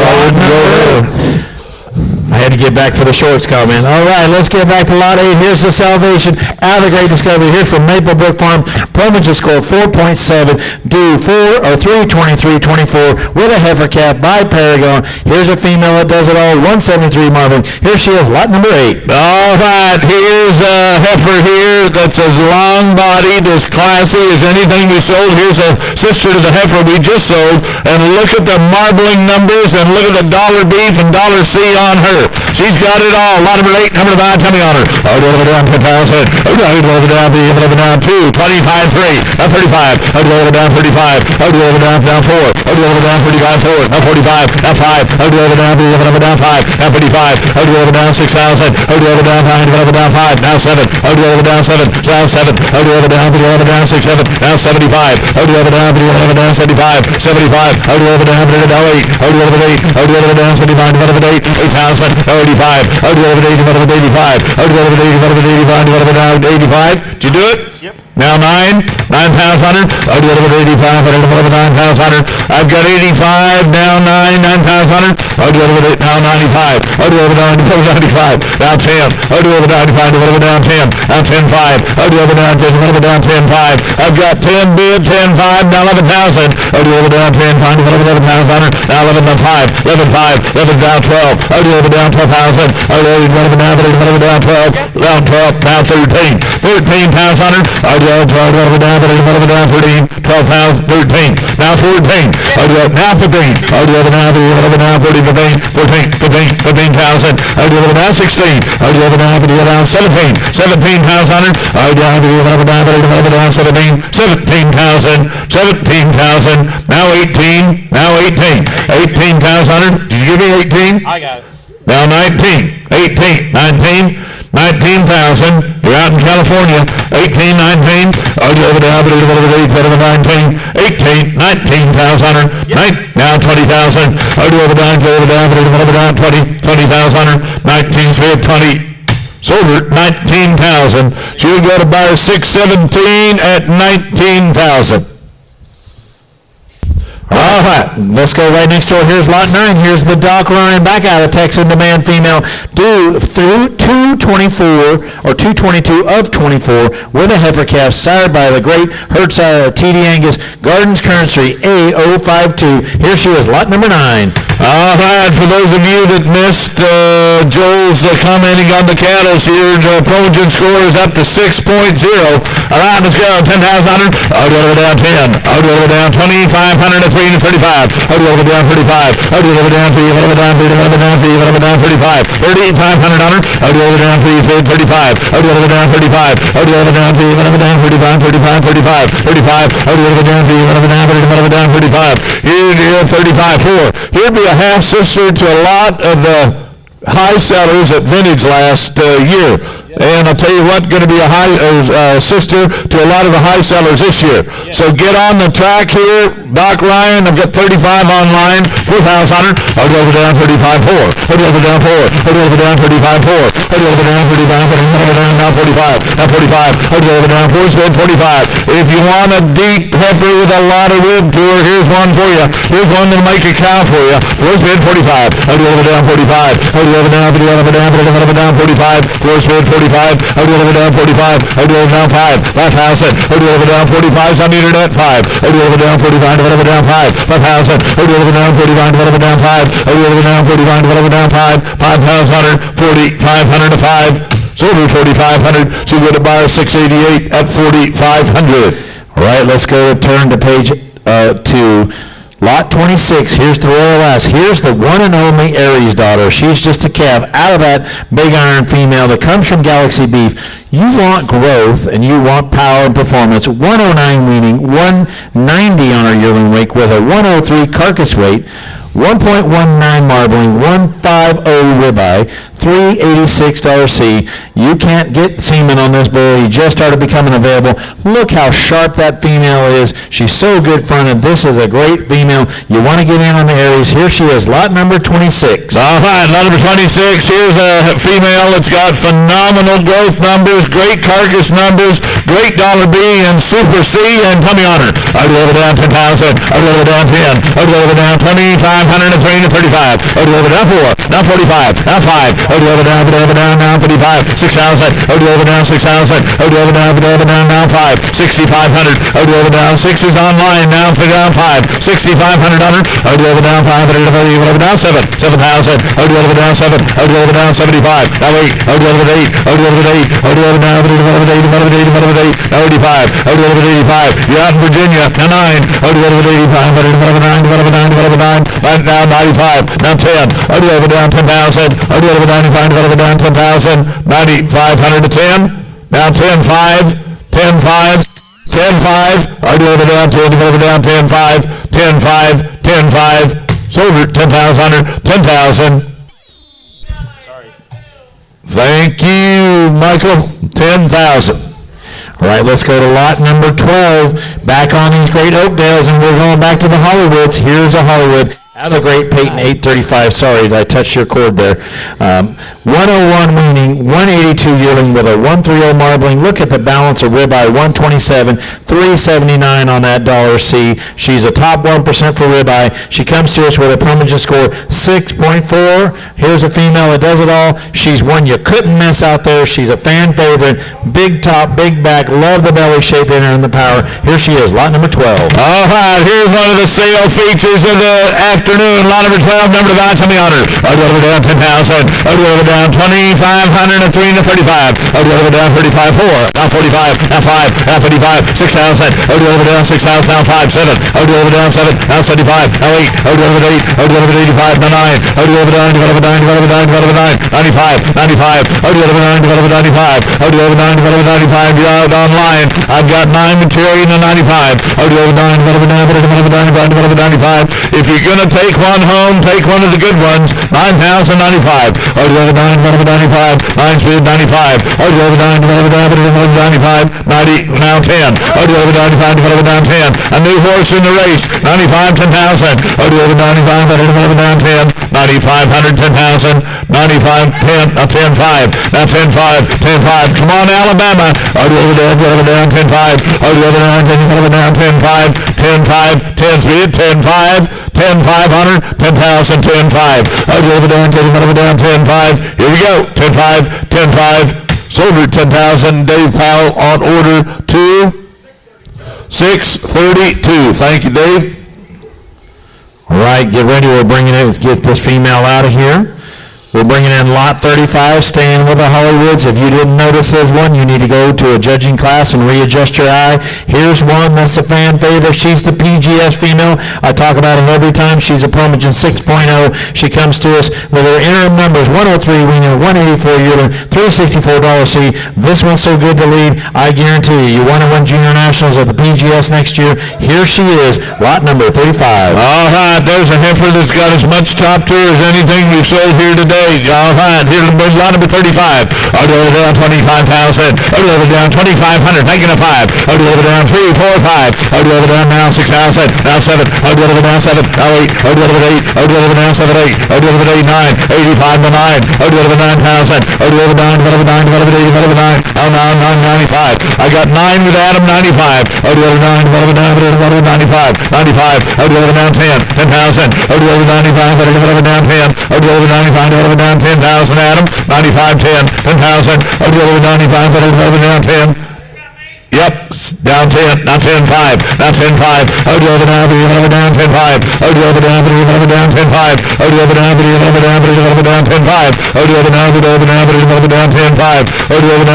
I had to get back for the shorts comment. All right, let's get back to lot 8. Here's the salvation out of the great discovery. Here's from Maplebrook Farm. Promotion score 4.7, due 3:23:24 with a heifer calf by Paragon. Here's a female that does it all, 173 Marvin. Here she is, lot number 8. All right, here's a heifer here that's as long-bodied, as classy as anything we sold. Here's a sister to the heifer we just sold. And look at the marbling numbers, and look at the dollar beef and dollar C on her. She's got it all. Lot number 8, number 9, tell me on her. I'll over down 10,000. I'll over down 2, 25, 3, now 35. I'll over down 35. I'll over down 4. I'll over down 35, 4, now 45, now 5. I'll over down 5, now 55. I'll over down 6,000. I'll over down 9, over down 5, now 7. I'll over down 7, now 7. I'll over down 6, 7, now 75. I'll over down 75, 75. I'll over down 8. I'll over 8. I'll over down 75, 8, 8,000. 85. I'll over 80, 85. I'll over 80, 85, down 85. Did you do it? Yep. Now 9, 9,000. I'll do it over 85, I'll do it over 9,000. I've got 85, now 9, 9,000. I'll do it over now 95. I'll do it over 95. Now 10. I'll do it over 95, over down 10. Now 10, 5. I'll do it over down 10, over down 10, 5. I've got 10 bid, 10, 5, now 11,000. I'll do it over down 10, 5, over 11,000. Now 11, 5, 11, 5, 11 down 12. I'll do it over down 12,000. I'll do it over down 12, down 12, now 13. 13,000. I'll do it over down 13, 12,000, 13. Now 14. I'll do it now 15. I'll do it over now 14, 15,000. I'll do it over now 16. I'll do it over now 17. 17,000. I'll do it over now 17. 17,000. 17,000. Now 18. Now 18. 18,000. Did you give me 18? I got it. Now 19, 18, 19, 19,000. You're out in California. 18, 19. I'll do over to 19, 18, 19,000. Now 20,000. I'll do over down 20, 20,000. 19, 20. Sold her 19,000. She'll go to buyer 617 at 19,000. All right, let's go right next door. Here's lot 9. Here's the Doc Ryan back out of Texas demand female, due through 224 or 222 of 24 with a heifer calf sired by the great herd sire TD Angus Gardens Currency A052. Here she is, lot number 9. All right, for those of you that missed Joel's commenting on the cattle here, the Promogen score is up to 6.0. All right, let's go. 10,000. I'll do it over down 10. I'll do it over down 2,500 to 335. I'll do it over down 35. I'll do it over down 3, over down 3, over down 3, over down 35. 3,500 on her. I'll do it over down 3, 35. I'll do it over down 35. I'll do it over down 3, over down 35, 35, 35, 35. I'll do it over down 3, over down 35. Here, 35, 4. Here'd be a half sister to a lot of the high sellers at Vintage last year. And I'll tell you what, going to be a sister to a lot of the high sellers this year. So get on the track here. Doc Ryan, I've got 35 online, 4,000. I'll go over down 35, 4. I'll go over down 4. I'll go over down 35, 4. I'll go over down 35, now 45. Now 45. I'll go over down 4, spin 45. If you want a deep heifer with a lot of rib to her, here's one for you. Here's one that'll make a cow for you. 4 spin 45. I'll go over down 45. I'll go over down 45. 4 spin 45. I'll go over down 45. I'll go over down 5. 5,000. I'll go over down 45. On the internet 5. I'll go over down 45. Whatever down 5. 5,000. I'll go over down 45. Whatever down 5. I'll go over down 45. Whatever down 5. 5,000. 4,500 to 5. Sold her 4,500. She would have bought 688 at 4,500. All right, let's go turn to page 2. Lot 26, here's the Royal Ass. Here's the one and only Aries daughter. She's just a calf out of that big iron female that comes from Galaxy Beef. You want growth and you want power and performance. 109 weaning, 190 on her yearling weight with a 103 carcass weight, 1.19 marbling, 150 ribeye, $386 C. You can't get semen on this bull. He just started becoming available. Look how sharp that female is. She's so good fronted. This is a great female. You want to get in on the Aries. Here she is, lot number 26. All right, lot number 26. Here's a female that's got phenomenal growth numbers, great carcass numbers, great dollar B and super C, and put me on her. I'll go over down 10,000. I'll go over down 10. I'll go over down 2,500 and 335. I'll go over down 4. Now 45. Now 5. I'll go over down, now 55. 6,000. I'll go over down 6,000. I'll go over down, now 5. 6,500. I'll go over down 6 is online now. Down 5. 6,500 on her. I'll go over down 500. I'll go over down 7. 7,000. I'll go over down 7. I'll go over down 75. Now 8. I'll go over 8. I'll go over 8. I'll go over down 8. Now 85. I'll go over 85. You're out in Virginia. Now 9. I'll go over 85. Over 9. Now 95. Now 10. I'll go over down 10,000. I'll go over 95. Over down 10,000. 9,500 to 10. Now 10,5. 10,5. 10,5. I'll go over down 10. Over down 10,5. 10,5. 10,5. Sold her 10,000. 10,000. Thank you, Michael. 10,000. All right, let's go to lot number 12. Back on these great Oakdales, and we're going back to the Hollywoods. Here's a Hollywood. Out of the great Peyton 835. Sorry, I touched your cord there. 101 weaning, 182 yearling with a 130 marbling. Look at the balance of ribeye, 127, 379 on that dollar C. She's a top 1% for ribeye. She comes to us with a permanent score 6.4. Here's a female that does it all. She's one you couldn't miss out there. She's a fan favorite. Big top, big back. Love the belly shape in her and the power. Here she is, lot number 12. All right, here's one of the sale features of the afternoon. Lot number 12, number 9, tell me on her. I'll go over down 10,000. I'll go over down 2,500 and 335. I'll go over down 35, 4. Now 45. Now 5. Now 55. 6,000. I'll go over down 6,000. Now 5, 7. I'll go over down 7. Now 75. Now 8. I'll go over 8. I'll go over 85. Now 9. I'll go over 9. I'll go over 9. I'll go over 9. I'll go over 9. 95. 95. I'll go over 9. I'll go over 95. I'll go over 9. I'll go over 95. You're out online. I've got 9 material in the 95. I'll go over 9. I'll go over 9. I'll go over 9. I'll go over 95. If you're going to take one home, take one of the good ones. 9,095. I'll go over 9. I'll go over 95. 9 speed 95. I'll go over 9. I'll go over 95. 90. Now 10. I'll go over 95. I'll go over down 10. A new horse in the race. 95. 10,000. I'll go over 95. I'll go over down 10. 9,500. 10,000. 95. 10. Now 10,5. Now 10,5. 10,5. Come on, Alabama. I'll go over down 10,5. I'll go over down 10,5. 10,5. 10 speed 10,5. 10,500. 10,000. 10,5. I'll go over down 10,5. Here we go. 10,5. 10,5. Sold her 10,000. Dave Powell on order to 632. Thank you, Dave. All right, get ready. We're bringing in, get this female out of here. We're bringing in lot 35, staying with the Hollywoods. If you didn't notice there's one, you need to go to a judging class and readjust your eye. Here's one that's a fan favorite. She's the PGS female. I talk about it every time. She's a Promogen 6.0. She comes to us with her interim numbers, 103 wiener, 184 yearling, $364 C. This one's so good to lead, I guarantee you want to win junior nationals at the PGS next year. Here she is, lot number 35. All right, there's a heifer that's got as much top to her as anything we've sold here today. 38. All right, here's lot number 35. I'll do it down 25,000. I'll do it down 2,500. Making a 5. I'll do it down 3, 4, 5. I'll do it down now 6,000. Now 7. I'll do it down 7. Now 8. I'll do it 8. I'll do it down 7, 8. I'll do it 8, 9. 85 to 9. I'll do it 9,000. I'll do it 9, 9, 9. Oh, no, 995. I got 9 with Adam, 95. I'll do it 9, 95. 95. I'll do it down 10. 10,000. I'll do it 95. I'll do it down 10. I'll do it 95. I'll do it down 10,000, Adam. 95, 10. 10,000. I'll do it 95. I'll do it down 10. Yep, down 10, now 10, 5, now 10, 5. I'll do it down, down 10, 5. I'll do it down, down 10, 5. I'll do it down, down 10, 5. I'll do it down, down 10, 5. I'll do it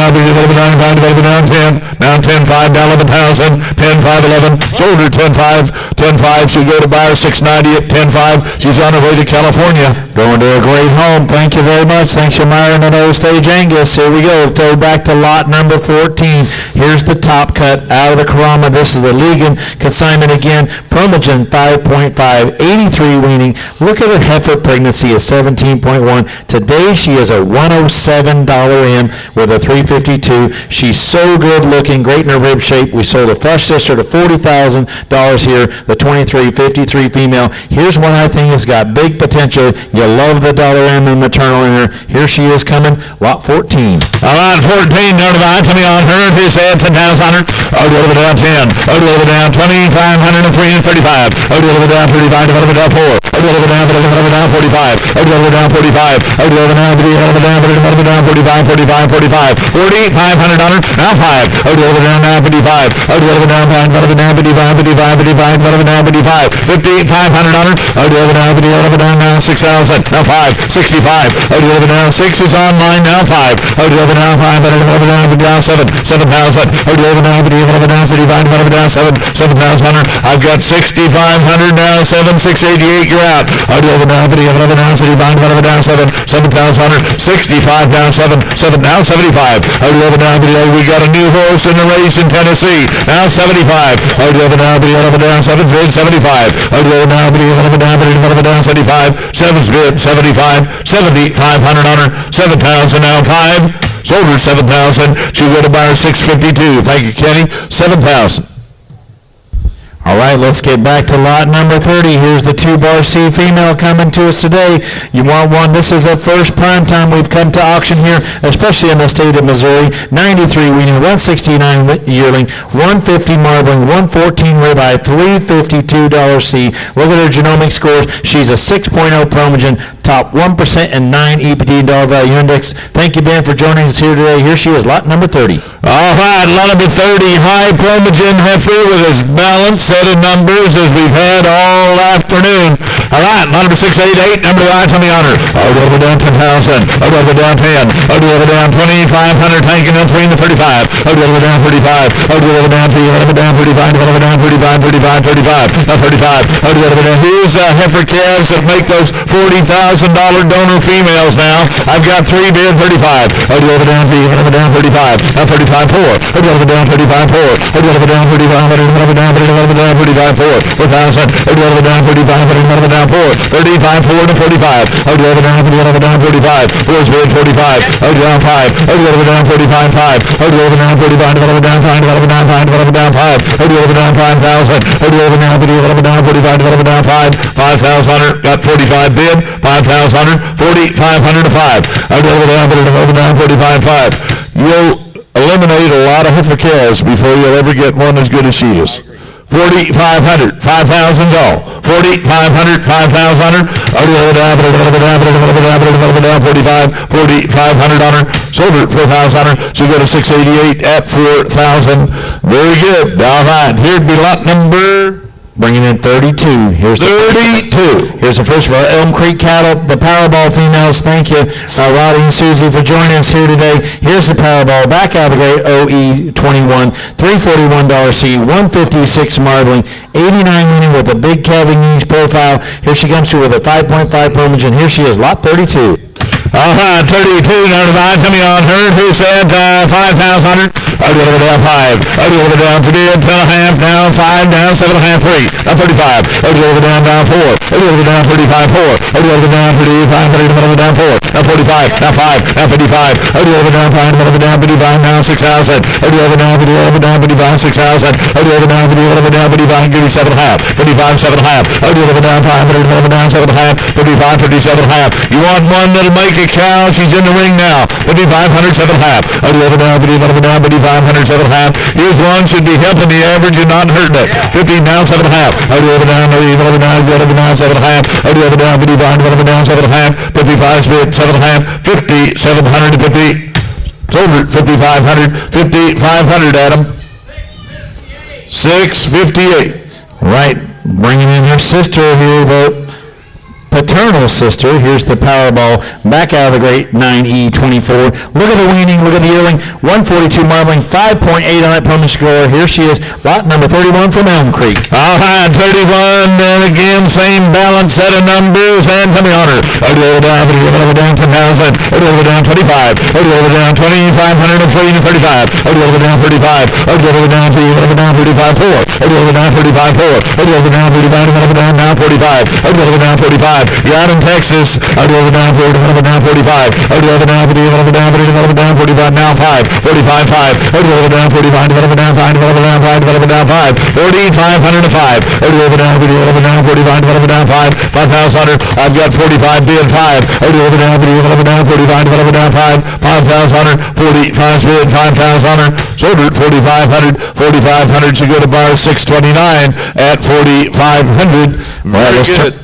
down 10, down 10, 5, down 11,000, 10, 5, 11. Sold her 10, 5, 10, 5. She'll go to buyer 690 at 10, 5. She's on her way to California. Going to a great home. Thank you very much. Thanks, Myron and Ostage Angus. Here we go. Go back to lot number 14. Here's the top cut out of the Karama. This is the Ligon consignment again. Promogen 5.5, 83 weaning. Look at her heifer pregnancy is 17.1. Today she is a $107 M with a 352. She's so good looking, great in her rib shape. We sold a flush sister to $40,000 here, the 2353 female. Here's one I think has got big potential. You love the $M and maternal in her. Here she is coming, lot 14. All right, 14, down to the eye, Tommy on her, his head, 10,000 on her. I'll do it down 10. I'll do it down 2,500 and 335. I'll do it down 35, divided by 4. I'll do it down 45. I'll do it down 45. I'll do it down 45, 45, 45. 4,500 on her, now 5. I'll do it down now 55. I'll do it down 5, divided by 55, 55, 55, divided by 55. 5,500 on her. I'll do it down now 6,000. Now 5, 65. I'll do it down 6 is online now 5. I'll do it down 5. I'll do it down 7, 7,000. I'll do it down 7,000 on her. I've got 6,500 now 7, 688. You're out. I'll do it down 7, 7,000 on her. 65 down 7, 7 now 75. I'll do it down we got a new horse in the race in Tennessee. Now 75. I'll do it down 7's bid 75. I'll do it down 75. 7's bid 75. 7,500 on her. 7,000 now 5. Sold her 7,000. She'll go to buyer 652. Thank you, Kenny. 7,000. All right, let's get back to lot number 30. Here's the 2-bar C female coming to us today. You want one? This is the first prime time we've come to auction here, especially in the state of Missouri. 93 weaning, 169 yearling, 150 marbling, 114 ribeye, $352 C. Look at her genomic scores. She's a 6.0 Promogen, top 1% and 9 EPD dollar value index. Thank you, Ben, for joining us here today. Here she is, lot number 30. All right, lot number 30, high Promogen heifer with his balanced set of numbers as we've had all afternoon. All right, lot number 688, number 1, Tommy on her. I'll do it down 10,000. I'll do it down 10. I'll do it down 2,500, tanking on 3 to 35. I'll do it down 35. I'll do it down 2, I'll do it down 35, I'll do it down 35, 35, 35. Now 35. I'll do it down. Here's heifer calves that make those $40,000 donor females now. I've got 3 bid 35. I'll do it down 3, I'll do it down 35. Now 35, 4. I'll do it down 35, 4. I'll do it down 35, I'll do it down 35, 4. 4,000. I'll do it down 35, I'll do it down 4. 35, 4 to 45. I'll do it down 45. 4's bid 45. I'll do down 5. I'll do it down 45, 5. I'll do it down 45, I'll do it down 5, I'll do it down 5, I'll do it down 5. I'll do it down 5,000. I'll do it down 45, I'll do it down 5. 5,000 on her. Got 45 bid. 5,000 on her. 4,500 to 5. I'll do it down 45, 5. You'll eliminate a lot of heifer cows before you'll ever get one as good as she is. 4,500, 5,000 all. 4,500, 5,000 on her. I'll do it down 45, 4,500 on her. Sold her 4,000 on her. She'll go to 688 at 4,000. Very good. All right, here'd be lot number... Bringing in 32. Here's 32. Here's the first for Elm Creek cattle, the Powerball females. Thank you, Roddy and Susie, for joining us here today. Here's the Powerball, back out of the great OE21, $341 C, 156 marbling, 89 winning with a big calving knees profile. Here she comes through with a 5.5 Promogen. Here she is, lot 32. All right, 32, number 9, coming on her, who said 5,000. I'll do it down 5. I'll do it down to the 10.5, down 5, down 7.5, 3. Now 35. I'll do it down 4. I'll do it down 35, 4. I'll do it down 35, 30, down 4. Now 45, now 5, now 55. I'll do it down 5, down 55, now 6,000. I'll do it down 55, 6,000. I'll do it down 55, give me 7.5. 55, 7.5. I'll do it down 5, down 7.5. 55, 57.5. You want one that'll make a cow? She's in the ring now. 5,500, 7.5. I'll do it down 5,500, 7.5. Here's one should be helping the average and not hurting it. 50 down 7.5. I'll do it down 7.5. I'll do it down 55, down 7.5. 55 split 7.5. 50, 750. Sold it 5,500. 5,500, Adam. 658. Right, bringing in her sister here, the paternal sister. Here's the Powerball back out of the great 9E24. Look at the weaning, look at the yearling. 142 marbling, 5.8 on that promo score. Here she is, lot number 31 from Elm Creek. All right, 31, and again, same balanced set of numbers, and coming on her. I'll do it down 10,000. I'll do it down 25. I'll do it down 2,500 and 35. I'll do it down 35. I'll do it down 35, 4. I'll do it down 35, 4. I'll do it down 35, down 45. I'll do it down 45. You're out in Texas. I'll do it down 45. I'll do it down 45, now 5. 45, 5. I'll do it down 45, down 5, down 5. 4,500 to 5. I'll do it down 45, down 5. 5,000. I've got 45 bid 5. I'll do it down 45, down 5. 5,000. 45 bid 5,000. Sold it 4,500. 4,500 should go to bar 629 at 4,500. Very good.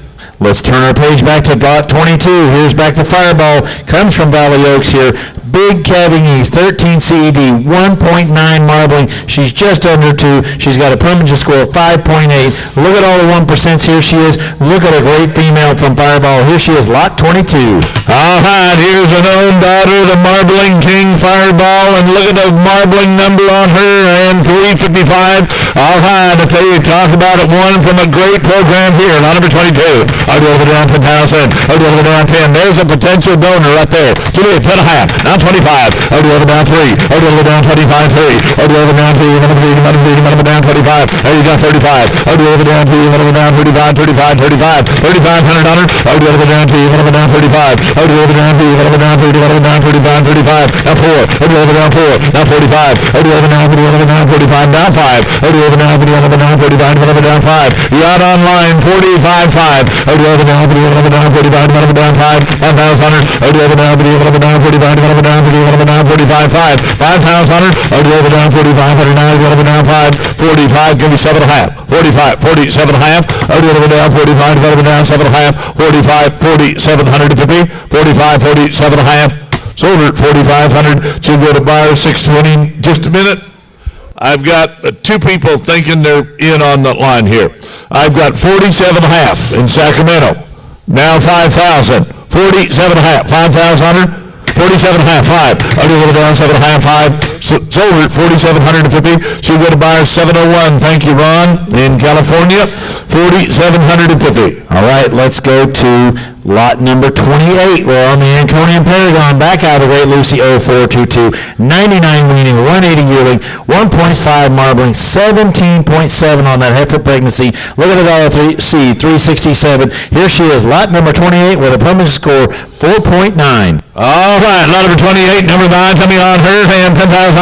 Let's turn our page back to lot 22. Here's back the Fireball. Comes from Valley Oaks here. Big calving East, 13 CED, 1.9 marbling. She's just under 2. She's got a permanent score of 5.8. Look at all the 1% here she is. Look at a great female from Fireball. Here she is, lot 22. All right, here's an own daughter, the Marbling King Fireball, and look at the marbling number on her, and 355. All right, I tell you, talk about it, one from a great program here, lot number 22. I'll do it down 10,000. I'll do it down 10. There's a potential donor right there. 10.5. Now 25. I'll do it down 3. I'll do it down 25, 3. I'll do it down 2. Down 25. There you go, 35. I'll do it down 2. Down 35, 35, 35. $3,500. I'll do it down 2. Down 35. I'll do it down 2. Down 30. Down 35, 35. Now 4. I'll do it down 4. Now 45. I'll do it down 45. Down 5. I'll do it down 45. Down 5. You're out online, 45, 5. I'll do it down 45. Down 5. 5,000. I'll do it down 45. Down 45, 5. 5,000. I'll do it down 45. I'll do it down 5. 45. Give me 7.5. 45. 47.5. I'll do it down 45. Down 7.5. 45. 4,750. 45. 47.5. Sold it 4,500. Should go to buyer 620. Just a minute. I've got two people thinking they're in on the line here. I've got 47.5 in Sacramento. Now 5,000. 47.5. 5,000. 47.5, 5. I'll do a little down, 7.5, 5. Sold it, 4,750. Should go to buyer 701. Thank you, Ron, in California. 4,750. All right, let's go to lot number 28. We're on the Anconian Paragon. Back out of the Great Lucy 0422. 99 weaning, 180 yearling, 1.5 marbling, 17.7 on that heifer pregnancy. Look at the $3C, 367. Here she is, lot number 28 with a permanent score 4.9. All right, lot number 28, number 9, coming on her, and 10,000.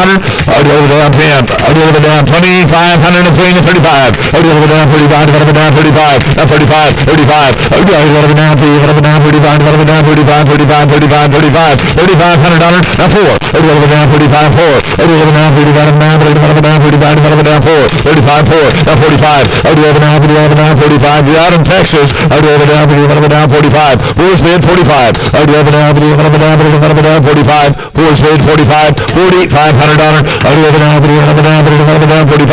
I'll do it down 10. I'll do it down 2,500 and 3 and 35. I'll do it down 35, down 35, now 35, 35. I'll do it down 2, down 35, down 35, 35, 35, 35, $3,500, now 4. I'll do it down 35, 4. I'll do it down 35, down 35, down 4. 35, 4, now 45. I'll do it down 45. You're out in Texas. I'll do it down 45. 4's bid 45. I'll do it down 45. 4's bid 45. $4,500. I'll do it down 45.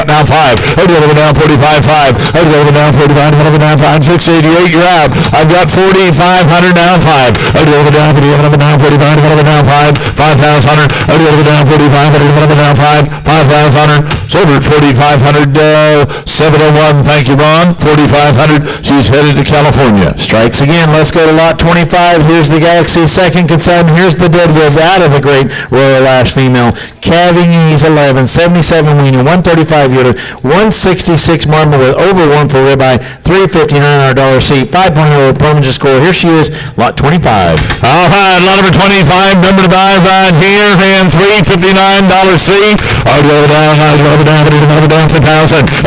Now 5. I'll do it down 45, 5. I'll do it down 45, down 5. 688. You're out. I've got 4,500 down 5. I'll do it down 45, down 5. 5,000. I'll do it down 45, down 5. 5,000. Sold her at 4,500, 701. Thank you, Ron. 4,500. She's headed to California. Strikes again. Let's go to lot 25. Here's the Galaxy second consignment. Here's the deadwood out of the great Royal Ash female. Calving Ease 11, 77 weaning, 135 uter, 166 marble with over 1 for ribeye, 359 on our dollar seat, 5.0 permanent score. Here she is, lot 25. All right, lot number 25, number to buy right here, and $359 C. I'll go down 10,000.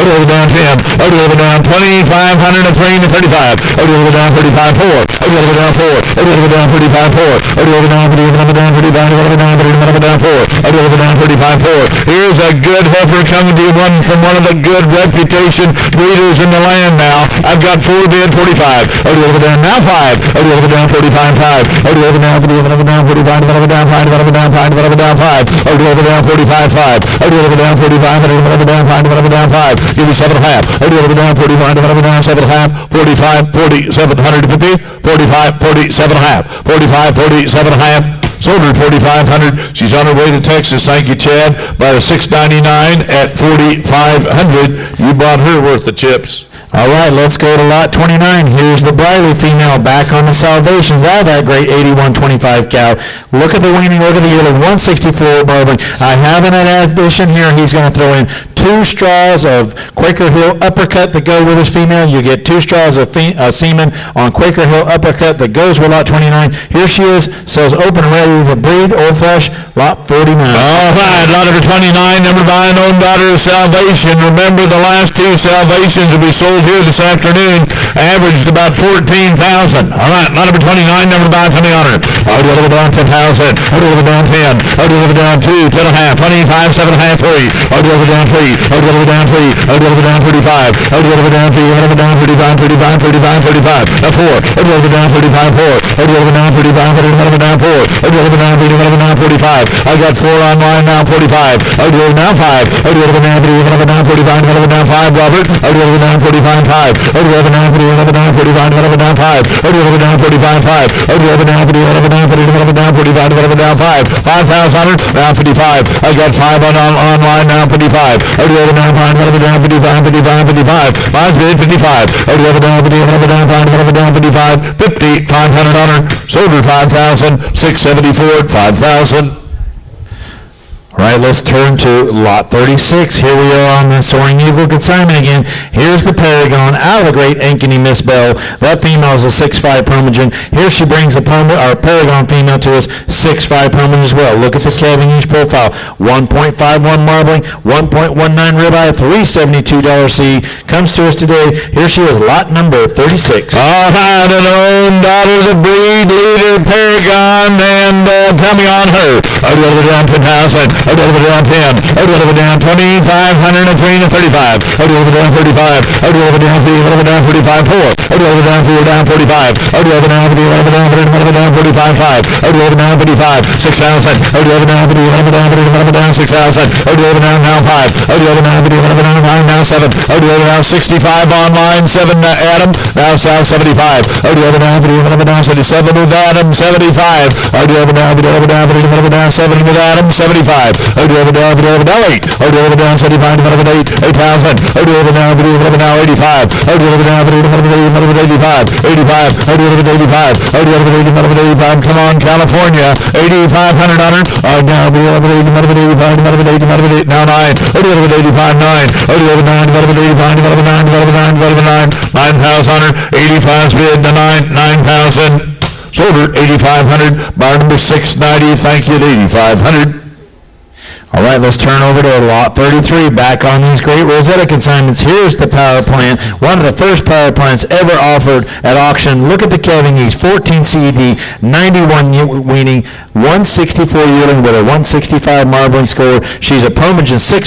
I'll go down 10. I'll go down 2,500 and 3 to 35. I'll go down 35 4. I'll go down 4. I'll go down 35 4. I'll go down 35 4. I'll go down 4. I'll go down 35 4. Here's a good heifer coming to you, one from one of the good reputation breeders in the land now. I've got 4 bid 45. I'll go down now 5. I'll go down 45 5. I'll go down 45. I'll go down 5. I'll go down 5. I'll go down 5. I'll go down 5. I'll go down 45 5. I'll go down 45. I'll go down 5. I'll go down 5. Give me 7.5. I'll go down 45. I'll go down 7.5. 45 4750. 45 47.5. 45 47.5. Sold her at 4,500. She's on her way to Texas. Thank you, Chad. By the $699 at 4,500. You bought her worth of chips. All right, let's go to lot 29. Here's the Briley female back on the Salvations. Out of that great 81.25 cow. Look at the weaning, look at the yearling, 164 barbering. I have an addition here. He's going to throw in 2 straws of Quaker Hill uppercut that go with his female. You get 2 straws of semen on Quaker Hill uppercut that goes with lot 29. Here she is, says open and ready to breed, old fresh, lot 49. All right, lot number 29, number by an own daughter of Salvation. Remember, the last 2 Salvations will be sold here this afternoon, averaged about 14,000. All right, lot number 29, number by 20 on her. I'll deliver down 10,000. I'll deliver down 10. I'll deliver down 2, 10.5, 25, 7.5, 3. I'll deliver down 3. I'll deliver down 3. I'll deliver down 35. I'll deliver down 3. I'll deliver down 35, 35, 35, 35. 4. I'll deliver down 35, 4. I'll deliver down 35. I'll deliver down 4. I'll deliver down 30. I'll deliver down 45. I got 4 online now, 45. I'll deliver down 5. I'll deliver down 30. I'll deliver down 45. I'll deliver down 5, Robert. I'll deliver down 45. 5. I'll deliver down 30. I'll deliver down 45. I'll deliver down 5. I'll deliver down 45. 5. I'll deliver down 30. I'll deliver down 30. I'll deliver down 45. I'll deliver down 5. 5,000 now 55. I got 5 online now 55. I'll deliver down 5. I'll deliver down 55. 55. 55. Mine's bid 55. I'll deliver down 50. I'll deliver down 5. I'll deliver down 55. 50. 500 on her. Sold her 5,000. 674 at 5,000. All right, let's turn to lot 36. Here we are on the Soaring Eagle consignment again. Here's the Paragon out of the great Ankeny Miss Bell. That female is a 6'5" Permian. Here she brings a Paragon female to us, 6'5" Permian as well. Look at the calving each profile. 1.51 marbling, 1.19 ribeye, $372 C. Comes to us today. Here she is, lot number 36. All right, an own daughter, the breed leader, Paragon, and tell me on her. I'll deliver down 10,000. I'll deliver down 10. I'll deliver down 2,500 and 3 to 35. I'll deliver down 35. I'll deliver down 3. I'll deliver down 45. 4. I'll deliver down 4 down 45. I'll deliver down 3. I'll deliver down 3. I'll deliver down 45. 5. I'll deliver down 55. 6,000. I'll deliver down 3. I'll deliver down 3. I'll deliver down 6,000. I'll deliver down now 5. I'll deliver down 3. I'll deliver down 5 now 7. I'll deliver down 65 online 7 Adam now south 75. I'll deliver down 3. I'll deliver down 77 with Adam 75. I'll deliver down 3. I'll deliver down 3. I'll deliver down 7 with Adam 75. I'll deliver down 8. I'll deliver down 75. I'll deliver 8,000. I'll deliver down 3. I'll deliver now 85. I'll deliver down 3. I'll deliver 85. 85. I'll deliver 85. I'll deliver 85. Come on, California. 8,500 on her. I'll now deliver 85. Now 9. I'll deliver 85. 9. I'll deliver 9. Deliver 85. Deliver 9. Deliver 9. Deliver 9. 9,000 on her. 85's bid to 9,000. Sold her 8,500. Bar number 690. Thank you at 8,500. All right, let's turn over to lot 33. Back on these great Rosetta consignments. Here's the power plant, one of the first power plants ever offered at auction. Look at the calving East, 14 CED, 91 weaning, 164 yearling with a 165 marbling score. She's a Permian 6.0.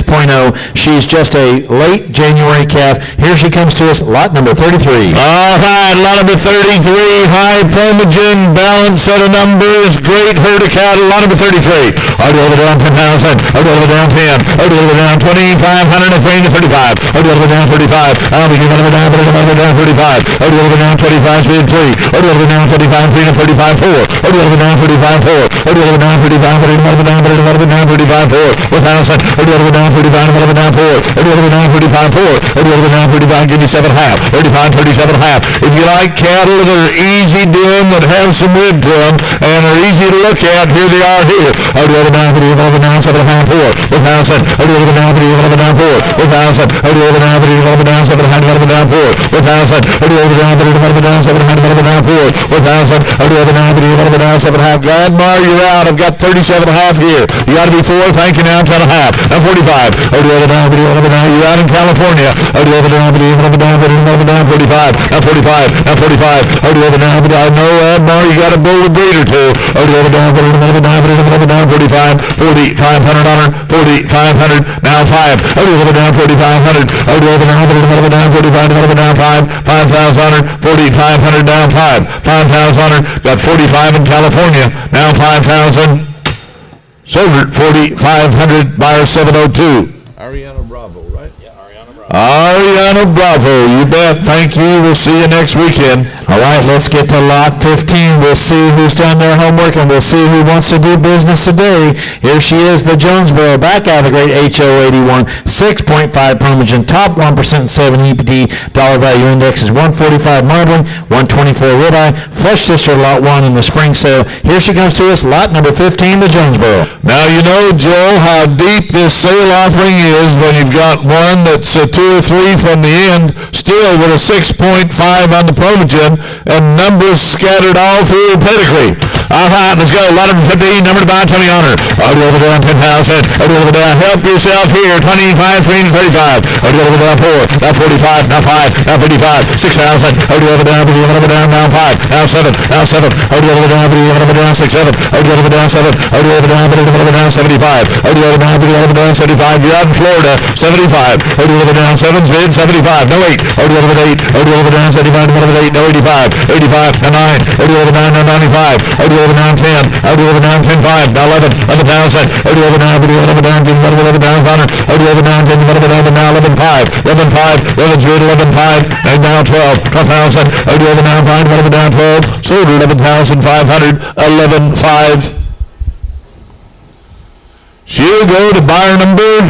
She's just a late January calf. Here she comes to us, lot number 33. All right, lot number 33, high Permian, balanced set of numbers, great herd of cattle, lot number 33. I'll deliver down 10,000. I'll deliver down 10. I'll deliver down 2,500 and 3 to 35. I'll deliver down 35. I'll be deliver down 35. I'll deliver down 25, speed 3. I'll deliver down 25, 3 to 35, 4. I'll deliver down 35, 4. Over the 935, 935, 4, 4,000. Over the 935, 4, over the 935, 4, over the 935, give me 7.5, 35, 37.5. If you like cattle that are easy doing, that have some rib to them, and are easy to look at, here they are here. Over the 935, 7.5, 4, 4,000. Over the 935, 4, 4,000. Over the 935, 7.5, 4, 4,000. Over the 935, 7.5, 4, 4,000. Over the 935, 7.5. Gladmar, you're out. I've got 37.5 here. You got to be 4. Thank you now. 10.5. Now 45. Over the 935. You're out in California. Over the 935. 45. Now 45. Now 45. Over the 935. No, Gladmar, you got to build a breed or two. Over the 935. 45. 4,500 on her. 4,500. Now 5. Over the 4,500. Over the 945. Over the 5. 5,000 on her. 4,500. Down 5. 5,000 on her. Got 45 in California. Now 5,000. Sold at 4,500. Buyer 702. Ariana Bravo, right? Ariana Bravo, you bet. Thank you. We'll see you next weekend. All right, let's get to lot 15. We'll see who's done their homework, and we'll see who wants to do business today. Here she is, the Jonesboro, back out of the great HO81, 6.5 Permian, top 1% 7 EPD, dollar value index is 145 marbling, 124 ribeye, flush sister lot 1 in the spring sale. Here she comes to us, lot number 15, the Jonesboro. Now, you know, Joe, how deep this sale offering is when you've got one that's 2 or 3 from the end, still with a 6.5 on the Permian, and numbers scattered all through the pedigree. All right, let's go. Lot number 15, number to buy, Tony Honor. Over down 10,000. Over down. Help yourself here. 25, 3, 35. Over down 4. Now 45. Now 5. Now 55. 6,000. Over down. Now 5. Now 7. Now 7. Over down 6, 7. Over down 7. Over down 75. Over down 75. You're out in Florida. 75. Over down 7's bid. 75. No 8. Over 8. Over down 75. Over 8. No 85. 85. Now 9. Over down. Now 95. Over down 10. Over down 10. 5. Now 11. 11,000. Over down. Over down. 11 down. Over down. 10. Over down. Now 11. 5. 11. 5. 11's bid. 11. 5. And now 12. 12,000. Over down 5. Over down 12. Sold 11,500. 11. 5. She'll go to buyer number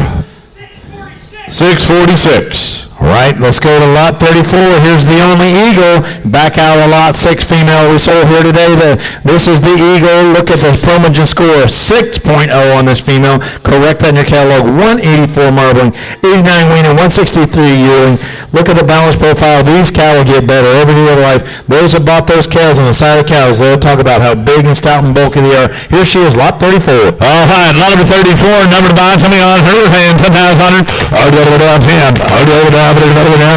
646. All right, let's go to lot 34. Here's the only eagle. Back out of lot 6 female we sold here today. This is the eagle. Look at the Permian score, 6.0 on this female. Correct that in your catalog. 184 marbling, 89 weaning, 163 yearling. Look at the balance profile. These cattle get better every day of life. Those that bought those cows on the side of cows, they'll talk about how big and stout and bulky they are. Here she is, lot 34. All right, lot number 34, number to buy, coming on her hand, 10,000. Over down 10. Over down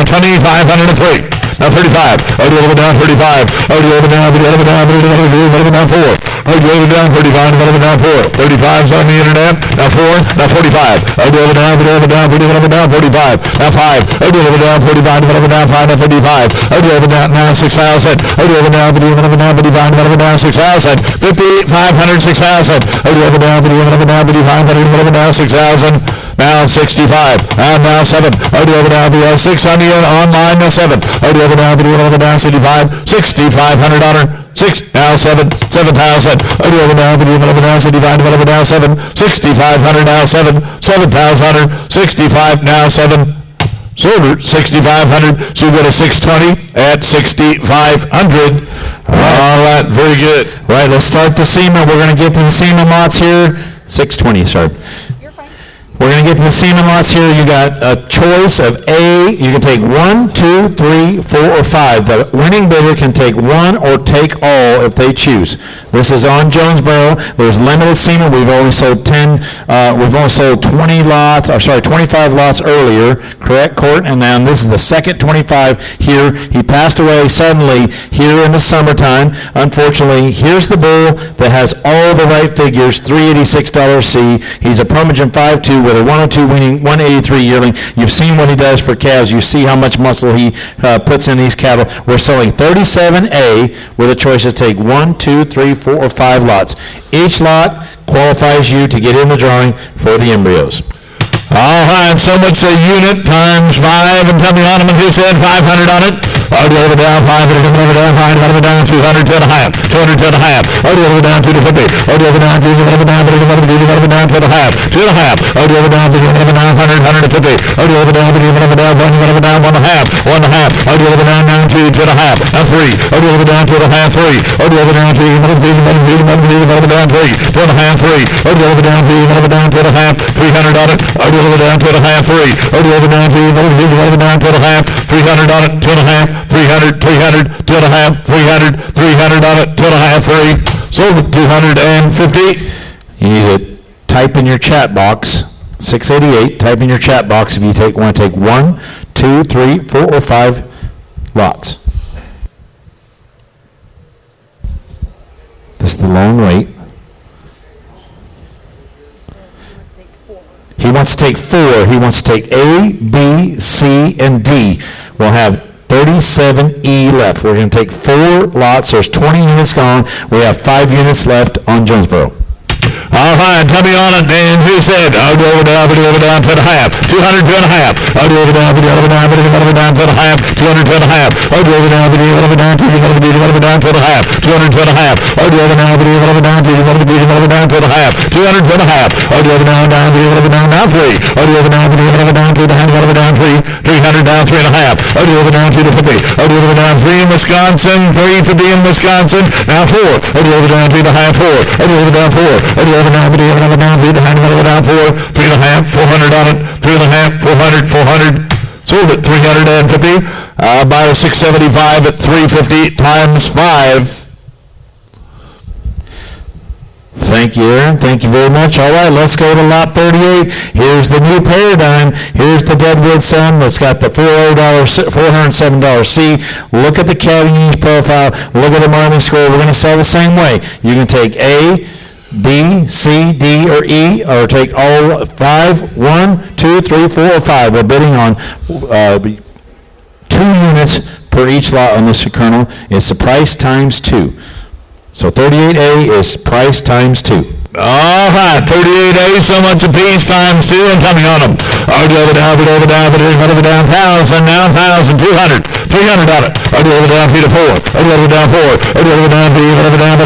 2,503. Now 35. Over down 35. Over down 4. Over down 35. Over down 4. 35's on the internet. Now 4. Now 45. Over down 45. Now 5. Over down 45. Over down 5. Now 55. Over down now 6,000. Over down 55. Over down 6,000. 5,500. 6,000. Over down 5,500. Over down 6,000. Now 65. And now 7. Over down 6 on the online. Now 7. Over down 65. 6,500 on her. 6. Now 7. 7,000. Over down 65. Over down 7. 6,500. Now 7. 7,000 on her. 65. Now 7. Sold her 6,500. So we got a 620 at 6,500. All right, very good. All right, let's start the semen. We're going to get to the semen lots here. 620, sorry. We're going to get to the semen lots here. You got a choice of A. You can take 1, 2, 3, 4, or 5. The winning bidder can take 1 or take all if they choose. This is on Jonesboro. There's limited semen. We've only sold 10. We've only sold 20 lots. Or sorry, 25 lots earlier. Correct, Court? And now this is the second 25 here. He passed away suddenly here in the summertime. Unfortunately, here's the bull that has all the right figures. $386 C. He's a Permian 5'2" with a 102 winning, 183 yearling. You've seen what he does for calves. You see how much muscle he puts in these cattle. We're selling 37A with a choice to take 1, 2, 3, 4, or 5 lots. Each lot qualifies you to get in the drawing for the embryos. All right, so much a unit times 5, and tell me Ottoman who said 500 on it. Already over down 500, over down 500, over down 200, 2 and a half, 200, 2 and a half. Already over down 250. Already over down 2, over down 30, over down 2 and a half, 2 and a half. Already over down 50, over down 100, 150. Already over down 50, over down 1, over down 1 and a half, 1 and a half. Already over down 9, 2, 2 and a half, now 3. Already over down 2 and a half, 3. Already over down 3, over down 3, 2 and a half, 3. Already over down 3, over down 2 and a half, 300 on it. Already over down 2 and a half, 3. Already over down 3, over down 2 and a half, 300 on it, 2 and a half, 300, 300, 2 and a half, 300, 300 on it, 2 and a half, 3. Sold at 250. You need to type in your chat box, 688, type in your chat box if you want to take 1, 2, 3, 4, or 5 lots. This is the long wait. He wants to take 4. He wants to take A, B, C, and D. We'll have 37E left. We're going to take 4 lots. There's 20 units gone. We have 5 units left on Jonesboro. All right, tell me on it, Dan. Who said? I'll go over down, 2 and a half. 200, 2 and a half. I'll go over down, 2 and a half. 200, 2 and a half. I'll go over down, 2 and a half. 200, 2 and a half. I'll go over down, 2 and a half. 200, 2 and a half. 200, 2 and a half. I'll go over down, now 3. I'll go over down, 2 and a half. 3. 300 down, 3 and a half. I'll go over down 2 to 50. I'll go over down 3 in Wisconsin. 3 to be in Wisconsin. Now 4. I'll go over down 3 and a half. 4. I'll go over down 4. I'll go over down 3 down 3 down 4. 3 and a half. 400 on it. 3 and a half. 400. 400. Sold at 350. Buyer 675 at 350 times 5. Thank you, Aaron. Thank you very much. All right, let's go to lot 38. Here's the new paradigm. Here's the Deadwood Sun. It's got the $407C. Look at the Caddy profile. Look at the marketing score. We're going to sell the same way. You can take A, B, C, D, or E, or take all 5, 1, 2, 3, 4, or 5. We're bidding on 2 units per each lot on this kernel. It's the price times 2. So 38A is price times 2. All right, 38A, so much a piece times 2, and coming on them. Already over down, over down, over down, 1,000, now 1,000, 200, 300 on it. Already over down, 3 to 4. Already over down 4. Already over down 3, over down,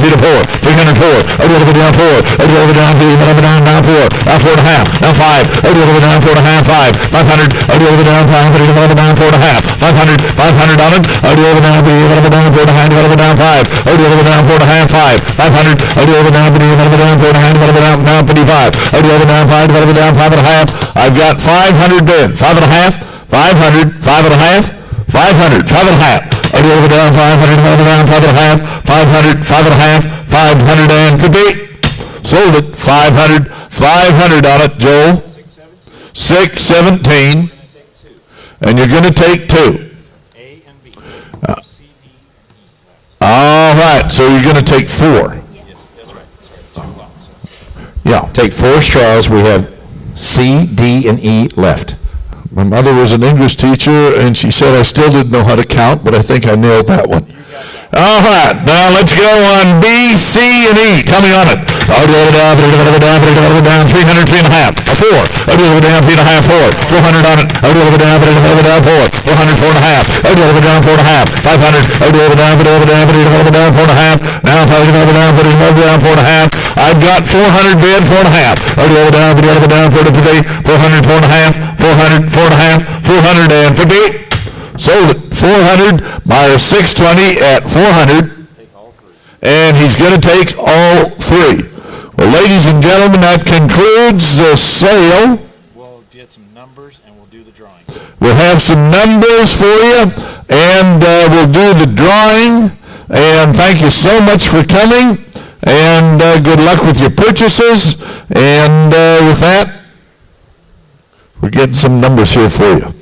3 to 4. 304. Already over down 4. Already over down 3, over down, now 4. Now 4 and a half. Now 5. Already over down 4 and a half, 5. 500. Already over down 5. Already over down 4 and a half. 500. 500 on it. Already over down 3, over down 4 and a half. Over down 5. Already over down 4 and a half, 5. 500. Already over down 3. Over down 4 and a half, over down, now 55. Over down 5, over down 5 and a half. I've got 500 bid. 5 and a half, 500, 5 and a half, 500, 5 and a half. Over down 500, over down 5 and a half, 500, 5 and a half, 550. Sold it, 500, 500 on it, Joel. 617. And you're going to take 2. A and B, C, D, E. All right, so you're going to take 4. Yes, that's right. Sorry, 2 lots. Yeah, take 4 straws. We have C, D, and E left. My mother was an English teacher, and she said I still didn't know how to count, but I think I nailed that one. All right, now let's go on B, C, and E. Tell me on it. Over down, 300, 3 and a half. 4. Over down, 3 and a half, 4. 400 on it. Over down, 4. 400, 4 and a half. Over down, 4 and a half. 500. Over down, 4 and a half. Now 5 over down, 4 and a half. I've got 400 bid, 4 and a half. Over down, 4 to 50. 400, 4 and a half. 400, 4 and a half. 450. Sold at 400, buyer 620 at 400, and he's going to take all 3. Well, ladies and gentlemen, that concludes the sale. We'll get some numbers and we'll do the drawing. We'll have some numbers for you, and we'll do the drawing. And thank you so much for coming, and good luck with your purchases. And with that, we're getting some numbers here for you.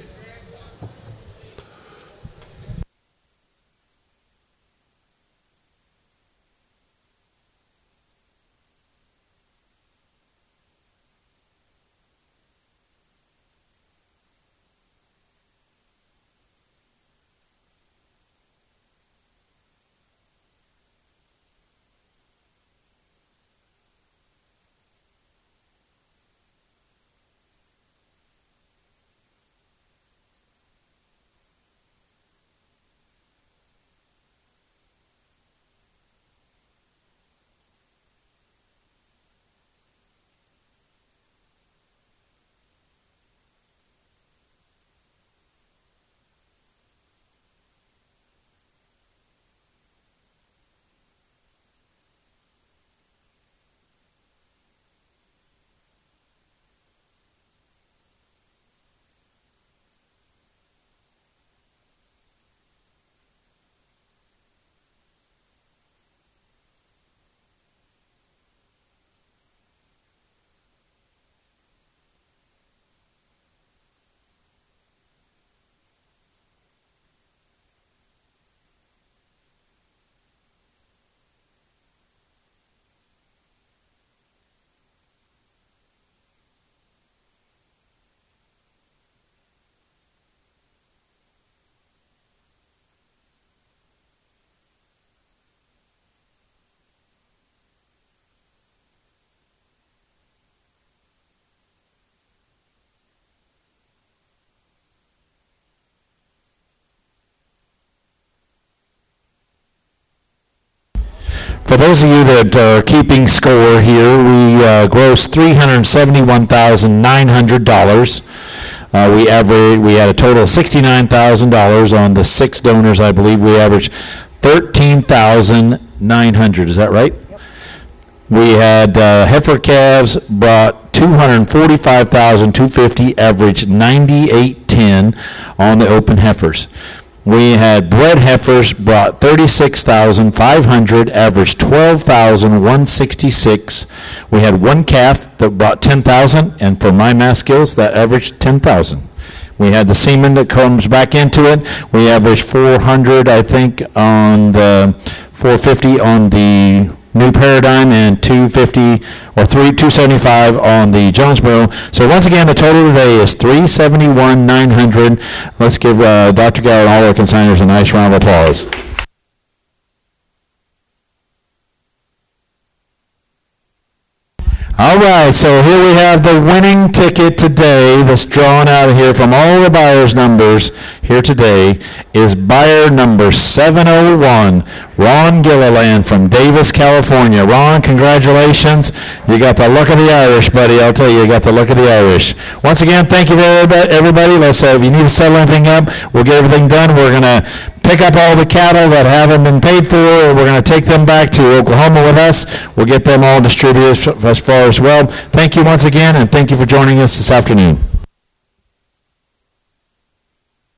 For those of you that are keeping score here, we grossed $371,900. We had a total of $69,000 on the 6 donors. I believe we averaged $13,900. Is that right? We had heifer calves brought $245,250, averaged $98.10 on the open heifers. We had bred heifers brought $36,500, averaged $12,166. We had one calf that brought $10,000, and for my math skills, that averaged $10,000. We had the semen that comes back into it. We averaged 400, I think, on the 450 on the New Paradigm, and 250 or 275 on the Jonesboro. So once again, the total today is $371,900. Let's give Dr. Gow and all our consignors a nice round of applause. All right, so here we have the winning ticket today that's drawn out of here from all the buyers' numbers here today is buyer number 701, Ron Gilliland from Davis, California. Ron, congratulations. You got the look of the Irish, buddy. I'll tell you, you got the look of the Irish. Once again, thank you everybody. Let's if you need to settle anything up, we'll get everything done. We're going to pick up all the cattle that haven't been paid for, and we're going to take them back to Oklahoma with us. We'll get them all distributed as far as well. Thank you once again, and thank you for joining us this afternoon.